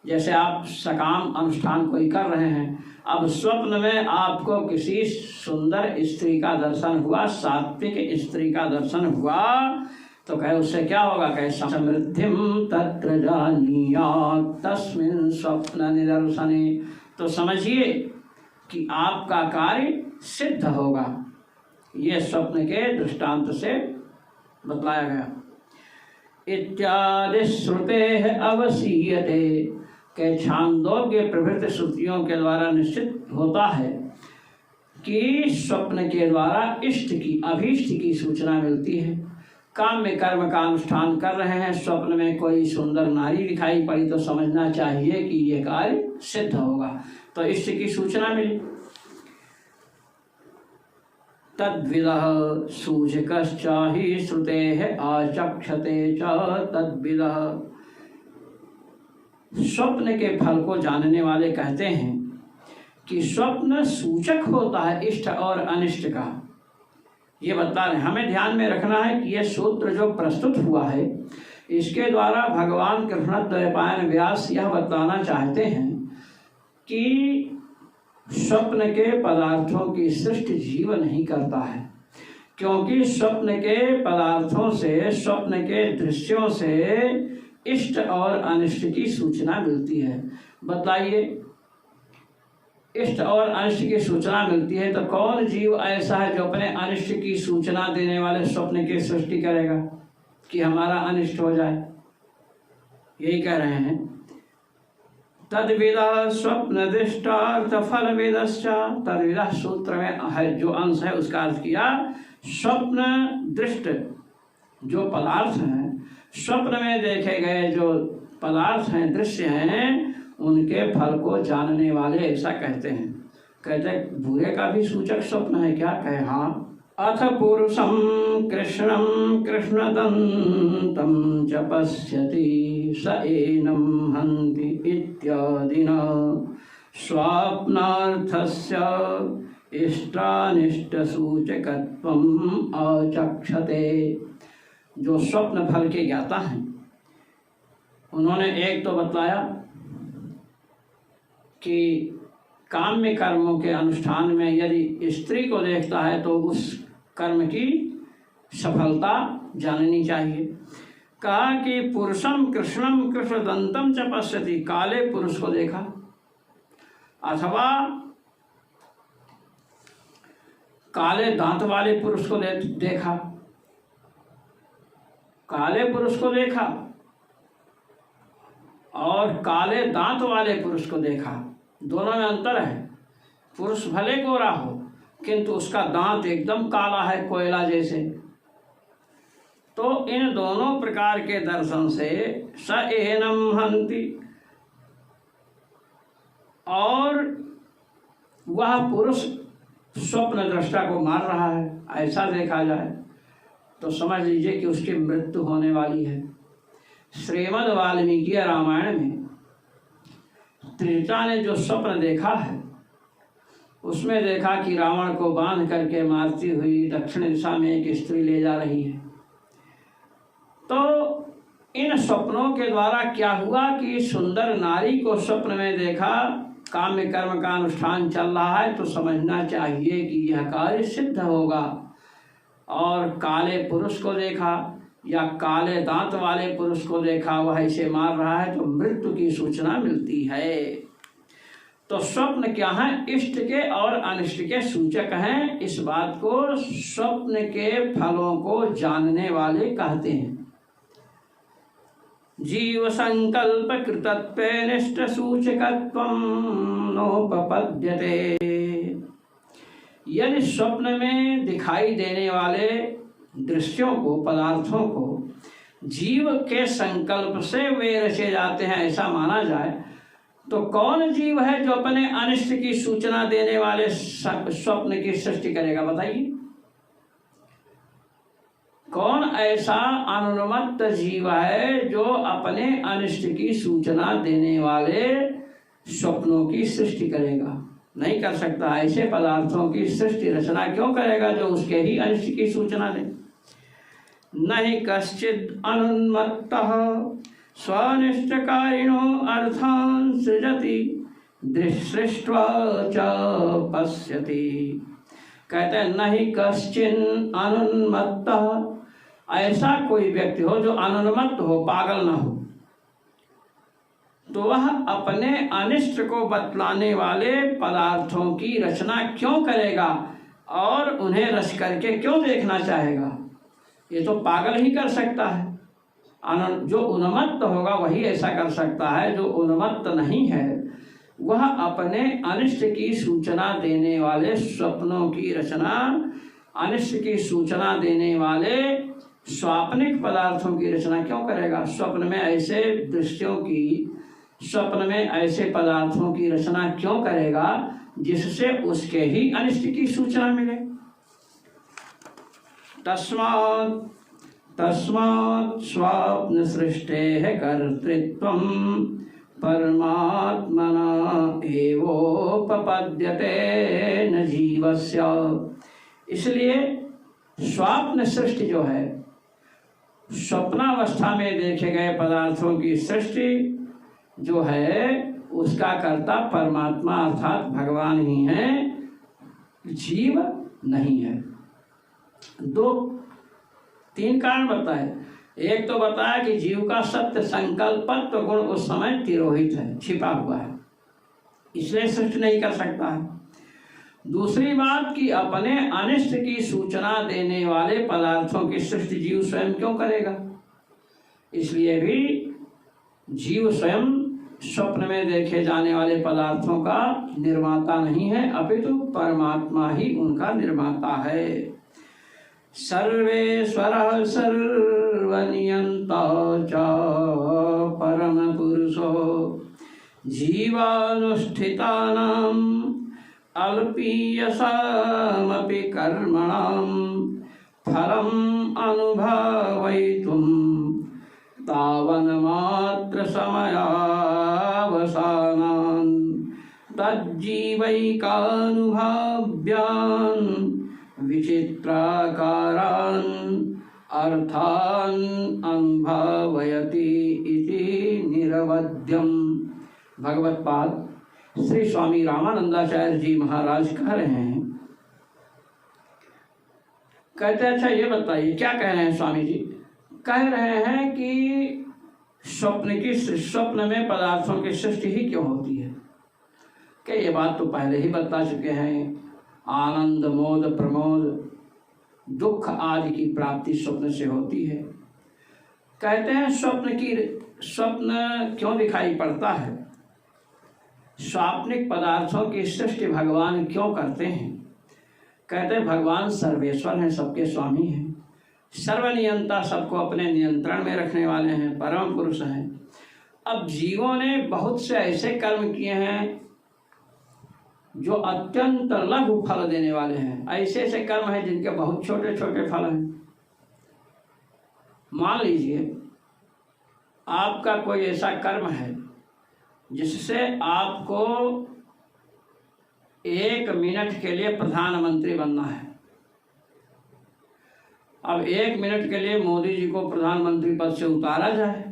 जैसे आप सकाम अनुष्ठान कोई कर रहे हैं, अब स्वप्न में आपको किसी सुंदर स्त्री का दर्शन हुआ, सात्विक स्त्री का दर्शन हुआ, तो कहे उससे क्या होगा? कहे समृद्धिम तत्र जानीयात् तस्मिन् स्वप्न निदर्शने, तो समझिए कि आपका कार्य सिद्ध होगा। ये स्वप्न के दृष्टांत से बतलाया गया। इत्यादि श्रुतेः अवसीयते, के छांदोग्य प्रभृति श्रुतियों के द्वारा निश्चित होता है कि स्वप्न के द्वारा इष्ट की, अभीष्ट की सूचना मिलती है। काम में कर्म का अनुष्ठान कर रहे हैं, स्वप्न में कोई सुंदर नारी दिखाई पड़ी तो समझना चाहिए कि यह कार्य सिद्ध होगा, तो इष्ट की सूचना मिली। तद्विदः सूचकश्चाहि श्रुतेः आचक्षते च तद्विदः। स्वप्न के फल को जानने वाले कहते हैं कि स्वप्न सूचक होता है इष्ट और अनिष्ट का। ये बता रहे, हमें ध्यान में रखना है कि यह सूत्र जो प्रस्तुत हुआ है इसके द्वारा भगवान कृष्णद्वैपायन व्यास यह बताना चाहते हैं कि स्वप्न के पदार्थों की सृष्टि जीव नहीं करता है, क्योंकि स्वप्न के पदार्थों से, स्वप्न के दृश्यों से इष्ट और अनिष्ट की सूचना मिलती है। बताइए, इष्ट और अनिष्ट की सूचना मिलती है तो कौन जीव ऐसा है जो अपने अनिष्ट की सूचना देने वाले स्वप्न की सृष्टि करेगा कि हमारा अनिष्ट हो जाए? यही कह रहे हैं, तद्विदा स्वप्न दृष्टार्थ फल वेदश्च। तद्विदा सूत्र में है जो अंश है उसका अर्थ किया, स्वप्न दृष्ट जो पदार्थ हैं, स्वप्न में देखे गए जो पदार्थ हैं, दृश्य हैं, उनके फल को जानने वाले ऐसा कहते हैं। कहते हैं बुरे का भी सूचक स्वप्न है क्या? कहे हाँ। अथ पुरुषं कृष्णं कृष्णदन्तं च पश्यति स एनं हन्ति इत्यादिना स्वाप्नार्थस्य इष्टानिष्टसूचकत्वम् आचक्षते। जो स्वप्न फल के ज्ञाता हैं उन्होंने एक तो बतलाया कि काम्य कर्मों के अनुष्ठान में यदि स्त्री को देखता है तो उस कर्म की सफलता जाननी चाहिए। कहा कि पुरुषम कृष्णम कृष्णदंतम च पश्यति, काले पुरुष को देखा अथवा काले दांत वाले पुरुष को देखा, काले पुरुष को देखा और काले दांत वाले पुरुष को देखा, दोनों में अंतर है। पुरुष भले गोरा हो किंतु उसका दांत एकदम काला है, कोयला जैसे। तो इन दोनों प्रकार के दर्शन से स एनम हंति, और वह पुरुष स्वप्न दृष्टा को मार रहा है, ऐसा देखा जाए तो समझ लीजिए कि उसकी मृत्यु होने वाली है। श्रीमद् वाल्मीकि रामायण में त्रिजटा ने जो स्वप्न देखा है उसमें देखा कि रावण को बांध करके मारती हुई दक्षिण दिशा में एक स्त्री ले जा रही है। तो इन स्वप्नों के द्वारा क्या हुआ कि सुंदर नारी को स्वप्न में देखा, काम्य कर्म का अनुष्ठान चल रहा है तो समझना चाहिए कि यह कार्य सिद्ध होगा। और काले पुरुष को देखा या काले दांत वाले पुरुष को देखा, वह इसे मार रहा है तो मृत्यु की सूचना मिलती है। तो स्वप्न क्या है? इष्ट के और अनिष्ट के सूचक हैं। इस बात को स्वप्न के फलों को जानने वाले कहते हैं। जीव संकल्प कृतत्वे निष्ठ सूचकत्वं नोपपद्यते। यदि स्वप्न में दिखाई देने वाले दृश्यों को, पदार्थों को जीव के संकल्प से वे रचे जाते हैं ऐसा माना जाए तो कौन जीव है जो अपने अनिष्ट की सूचना देने वाले स्वप्न की सृष्टि करेगा? बताइए, कौन ऐसा अनुन्मत्त जीव है जो अपने अनिष्ट की सूचना देने वाले स्वप्नों की सृष्टि करेगा? नहीं कर सकता। ऐसे पदार्थों की सृष्टि रचना क्यों करेगा जो उसके ही अनिष्ट की सूचना दे? नहीं कश्चिद अनुन्मत्तः स्वनिष्टकारिणो अर्थान् सृजति दृष्टवा च पश्यति। कहते हैं नहीं कश्चिन अनुन्मत्तः, ऐसा कोई व्यक्ति हो जो अनुन्मत्त हो, पागल न हो, तो वह अपने अनिष्ट को बतलाने वाले पदार्थों की रचना क्यों करेगा और उन्हें रच करके क्यों देखना चाहेगा? ये तो पागल ही कर सकता है। जो उन्मत्त होगा वही ऐसा कर सकता है। जो उन्मत्त नहीं है वह अपने अनिष्ट की सूचना देने वाले स्वप्नों की रचना, अनिष्ट की सूचना देने वाले स्वाप्निक पदार्थों की रचना क्यों करेगा? स्वप्न में ऐसे दृश्यों की, स्वप्न में ऐसे पदार्थों की रचना क्यों करेगा जिससे उसके ही अनिष्ट की सूचना मिले? तस्मात् तस्मात् स्वप्न सृष्टेः कर्तृत्वं परमात्मना एवोपपद्यते न जीवस्य। इसलिए स्वप्न सृष्टि जो है, स्वप्नावस्था में देखे गए पदार्थों की सृष्टि जो है उसका कर्ता परमात्मा अर्थात भगवान ही है, जीव नहीं है। तीन कारण बताए। एक तो बताया कि जीव का सत्य संकल्पत्व गुण उस समय तिरोहित है, छिपा हुआ है, इसलिए सृष्टि नहीं कर सकता है। दूसरी बात कि अपने अनिष्ट की सूचना देने वाले पदार्थों की सृष्टि जीव स्वयं क्यों करेगा, इसलिए भी जीव स्वयं स्वप्न में देखे जाने वाले पदार्थों का निर्माता नहीं है, अपितु परमात्मा ही उनका निर्माता है। सर्वेश्वरः सर्वनियंता च परम पुरुषो जीवानुष्ठितानाम् अल्पीयसामपि कर्मणां फलम् अनुभवयितुं तावन्मात्र समयावसानान् तज्जीवैकानुभव्यान् विचित्राकारान् अर्थान् अनुभवयति इति निरवध्यम्। भगवत्पाद श्री स्वामी रामानंदाचार्य जी महाराज कह रहे हैं, कहते अच्छा ये बताइए क्या कह रहे हैं स्वामी जी। कह रहे हैं कि स्वप्न में पदार्थों की सृष्टि ही क्यों होती है, कि ये बात तो पहले ही बता चुके हैं। आनंद मोद प्रमोद दुख आदि की प्राप्ति स्वप्न से होती है। कहते हैं स्वप्न क्यों दिखाई पड़ता है, स्वाप्निक पदार्थों की सृष्टि भगवान क्यों करते हैं। कहते हैं भगवान सर्वेश्वर हैं, सबके स्वामी हैं, सर्वनियंता, सबको अपने नियंत्रण में रखने वाले हैं, परम पुरुष हैं। अब जीवों ने बहुत से ऐसे कर्म किए हैं जो अत्यंत लघु फल देने वाले हैं, ऐसे ऐसे कर्म हैं जिनके बहुत छोटे छोटे फल हैं। मान लीजिए आपका कोई ऐसा कर्म है जिससे आपको 1 मिनट के लिए प्रधानमंत्री बनना है। अब 1 मिनट के लिए मोदी जी को प्रधानमंत्री पद से उतारा जाए,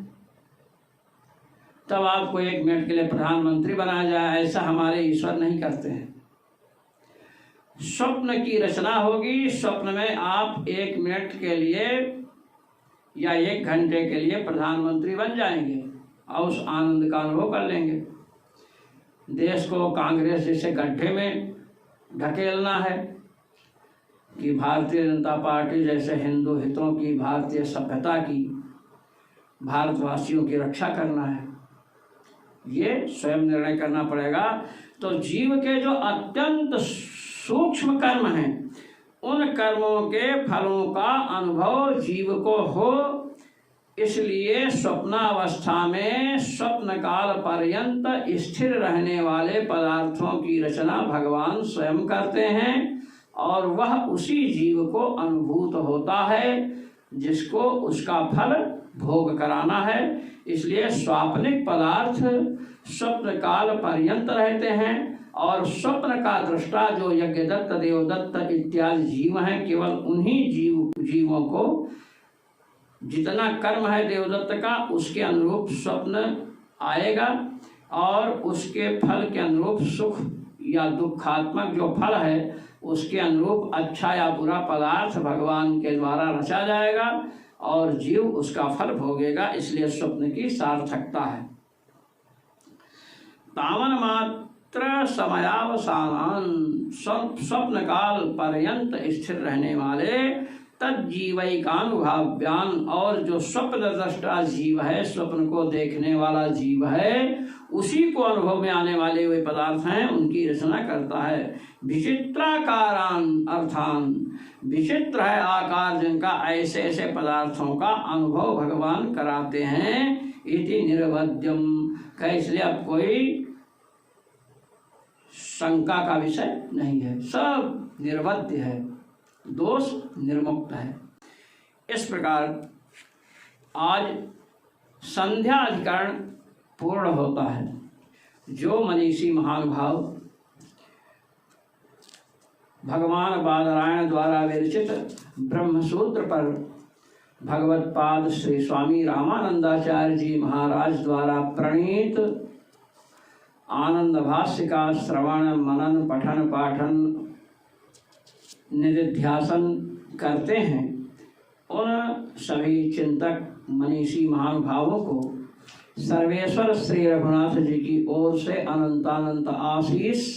तब आपको 1 मिनट के लिए प्रधानमंत्री बनाया जाए। ऐसा हमारे ईश्वर नहीं करते हैं। स्वप्न की रचना होगी, स्वप्न में आप 1 मिनट के लिए या 1 घंटे के लिए प्रधानमंत्री बन जाएंगे और उस आनंद का अनुभव कर लेंगे। देश को कांग्रेस जैसे गड्ढे में ढकेलना है कि भारतीय जनता पार्टी जैसे हिंदू हितों की, भारतीय सभ्यता की, भारतवासियों की रक्षा करना है, ये स्वयं निर्णय करना पड़ेगा। तो जीव के जो अत्यंत सूक्ष्म कर्म हैं, उन कर्मों के फलों का अनुभव जीव को हो, इसलिए स्वप्नावस्था में स्वप्न काल पर्यंत स्थिर रहने वाले पदार्थों की रचना भगवान स्वयं करते हैं और वह उसी जीव को अनुभूत होता है जिसको उसका फल भोग कराना है। इसलिए स्वाप्निक पदार्थ स्वप्न काल पर्यंत रहते हैं और स्वप्न का दृष्टा जो यज्ञदत्त, देवदत्त इत्यादि जीव हैं, केवल उन्हीं जीवों को जितना कर्म है देवदत्त का उसके अनुरूप स्वप्न आएगा और उसके फल के अनुरूप सुख या दुखात्मक जो फल है उसके अनुरूप अच्छा या बुरा पदार्थ भगवान के द्वारा रचा जाएगा और जीव उसका फल भोगेगा। इसलिए स्वप्न की सार्थकता है। तावन मात्र समयावसानान, स्वप्न काल पर्यंत स्थिर रहने वाले तज्जीवैकानुभाव्यान, और जो स्वप्न दृष्टा जीव है, स्वप्न को देखने वाला जीव है, उसी को अनुभव में आने वाले वे पदार्थ हैं, उनकी रचना करता है। विचित्राकारान अर्थान, विचित्र है आकार जिनका, ऐसे ऐसे पदार्थों का अनुभव भगवान कराते हैं। इति निर्वध्यम, इसलिए अब कोई शंका का विषय नहीं है, सब निर्वध्य है, दोष निर्मुक्त है। इस प्रकार आज संध्या अधिकरण पूर्ण होता है। जो मनीषी महानुभाव भगवान बादरायण द्वारा विरचित ब्रह्मसूत्र पर भगवत पाद श्री स्वामी रामानंदाचार्य जी महाराज द्वारा प्रणीत आनंद भाष्य का श्रवण मनन पठन पाठन निधिध्यासन करते हैं, उन सभी चिंतक मनीषी महानुभावों को सर्वेश्वर श्री रघुनाथ जी की ओर से अनंतानंत आशीष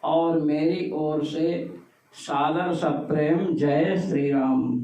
और मेरी ओर से सादर सप्रेम जय श्री राम।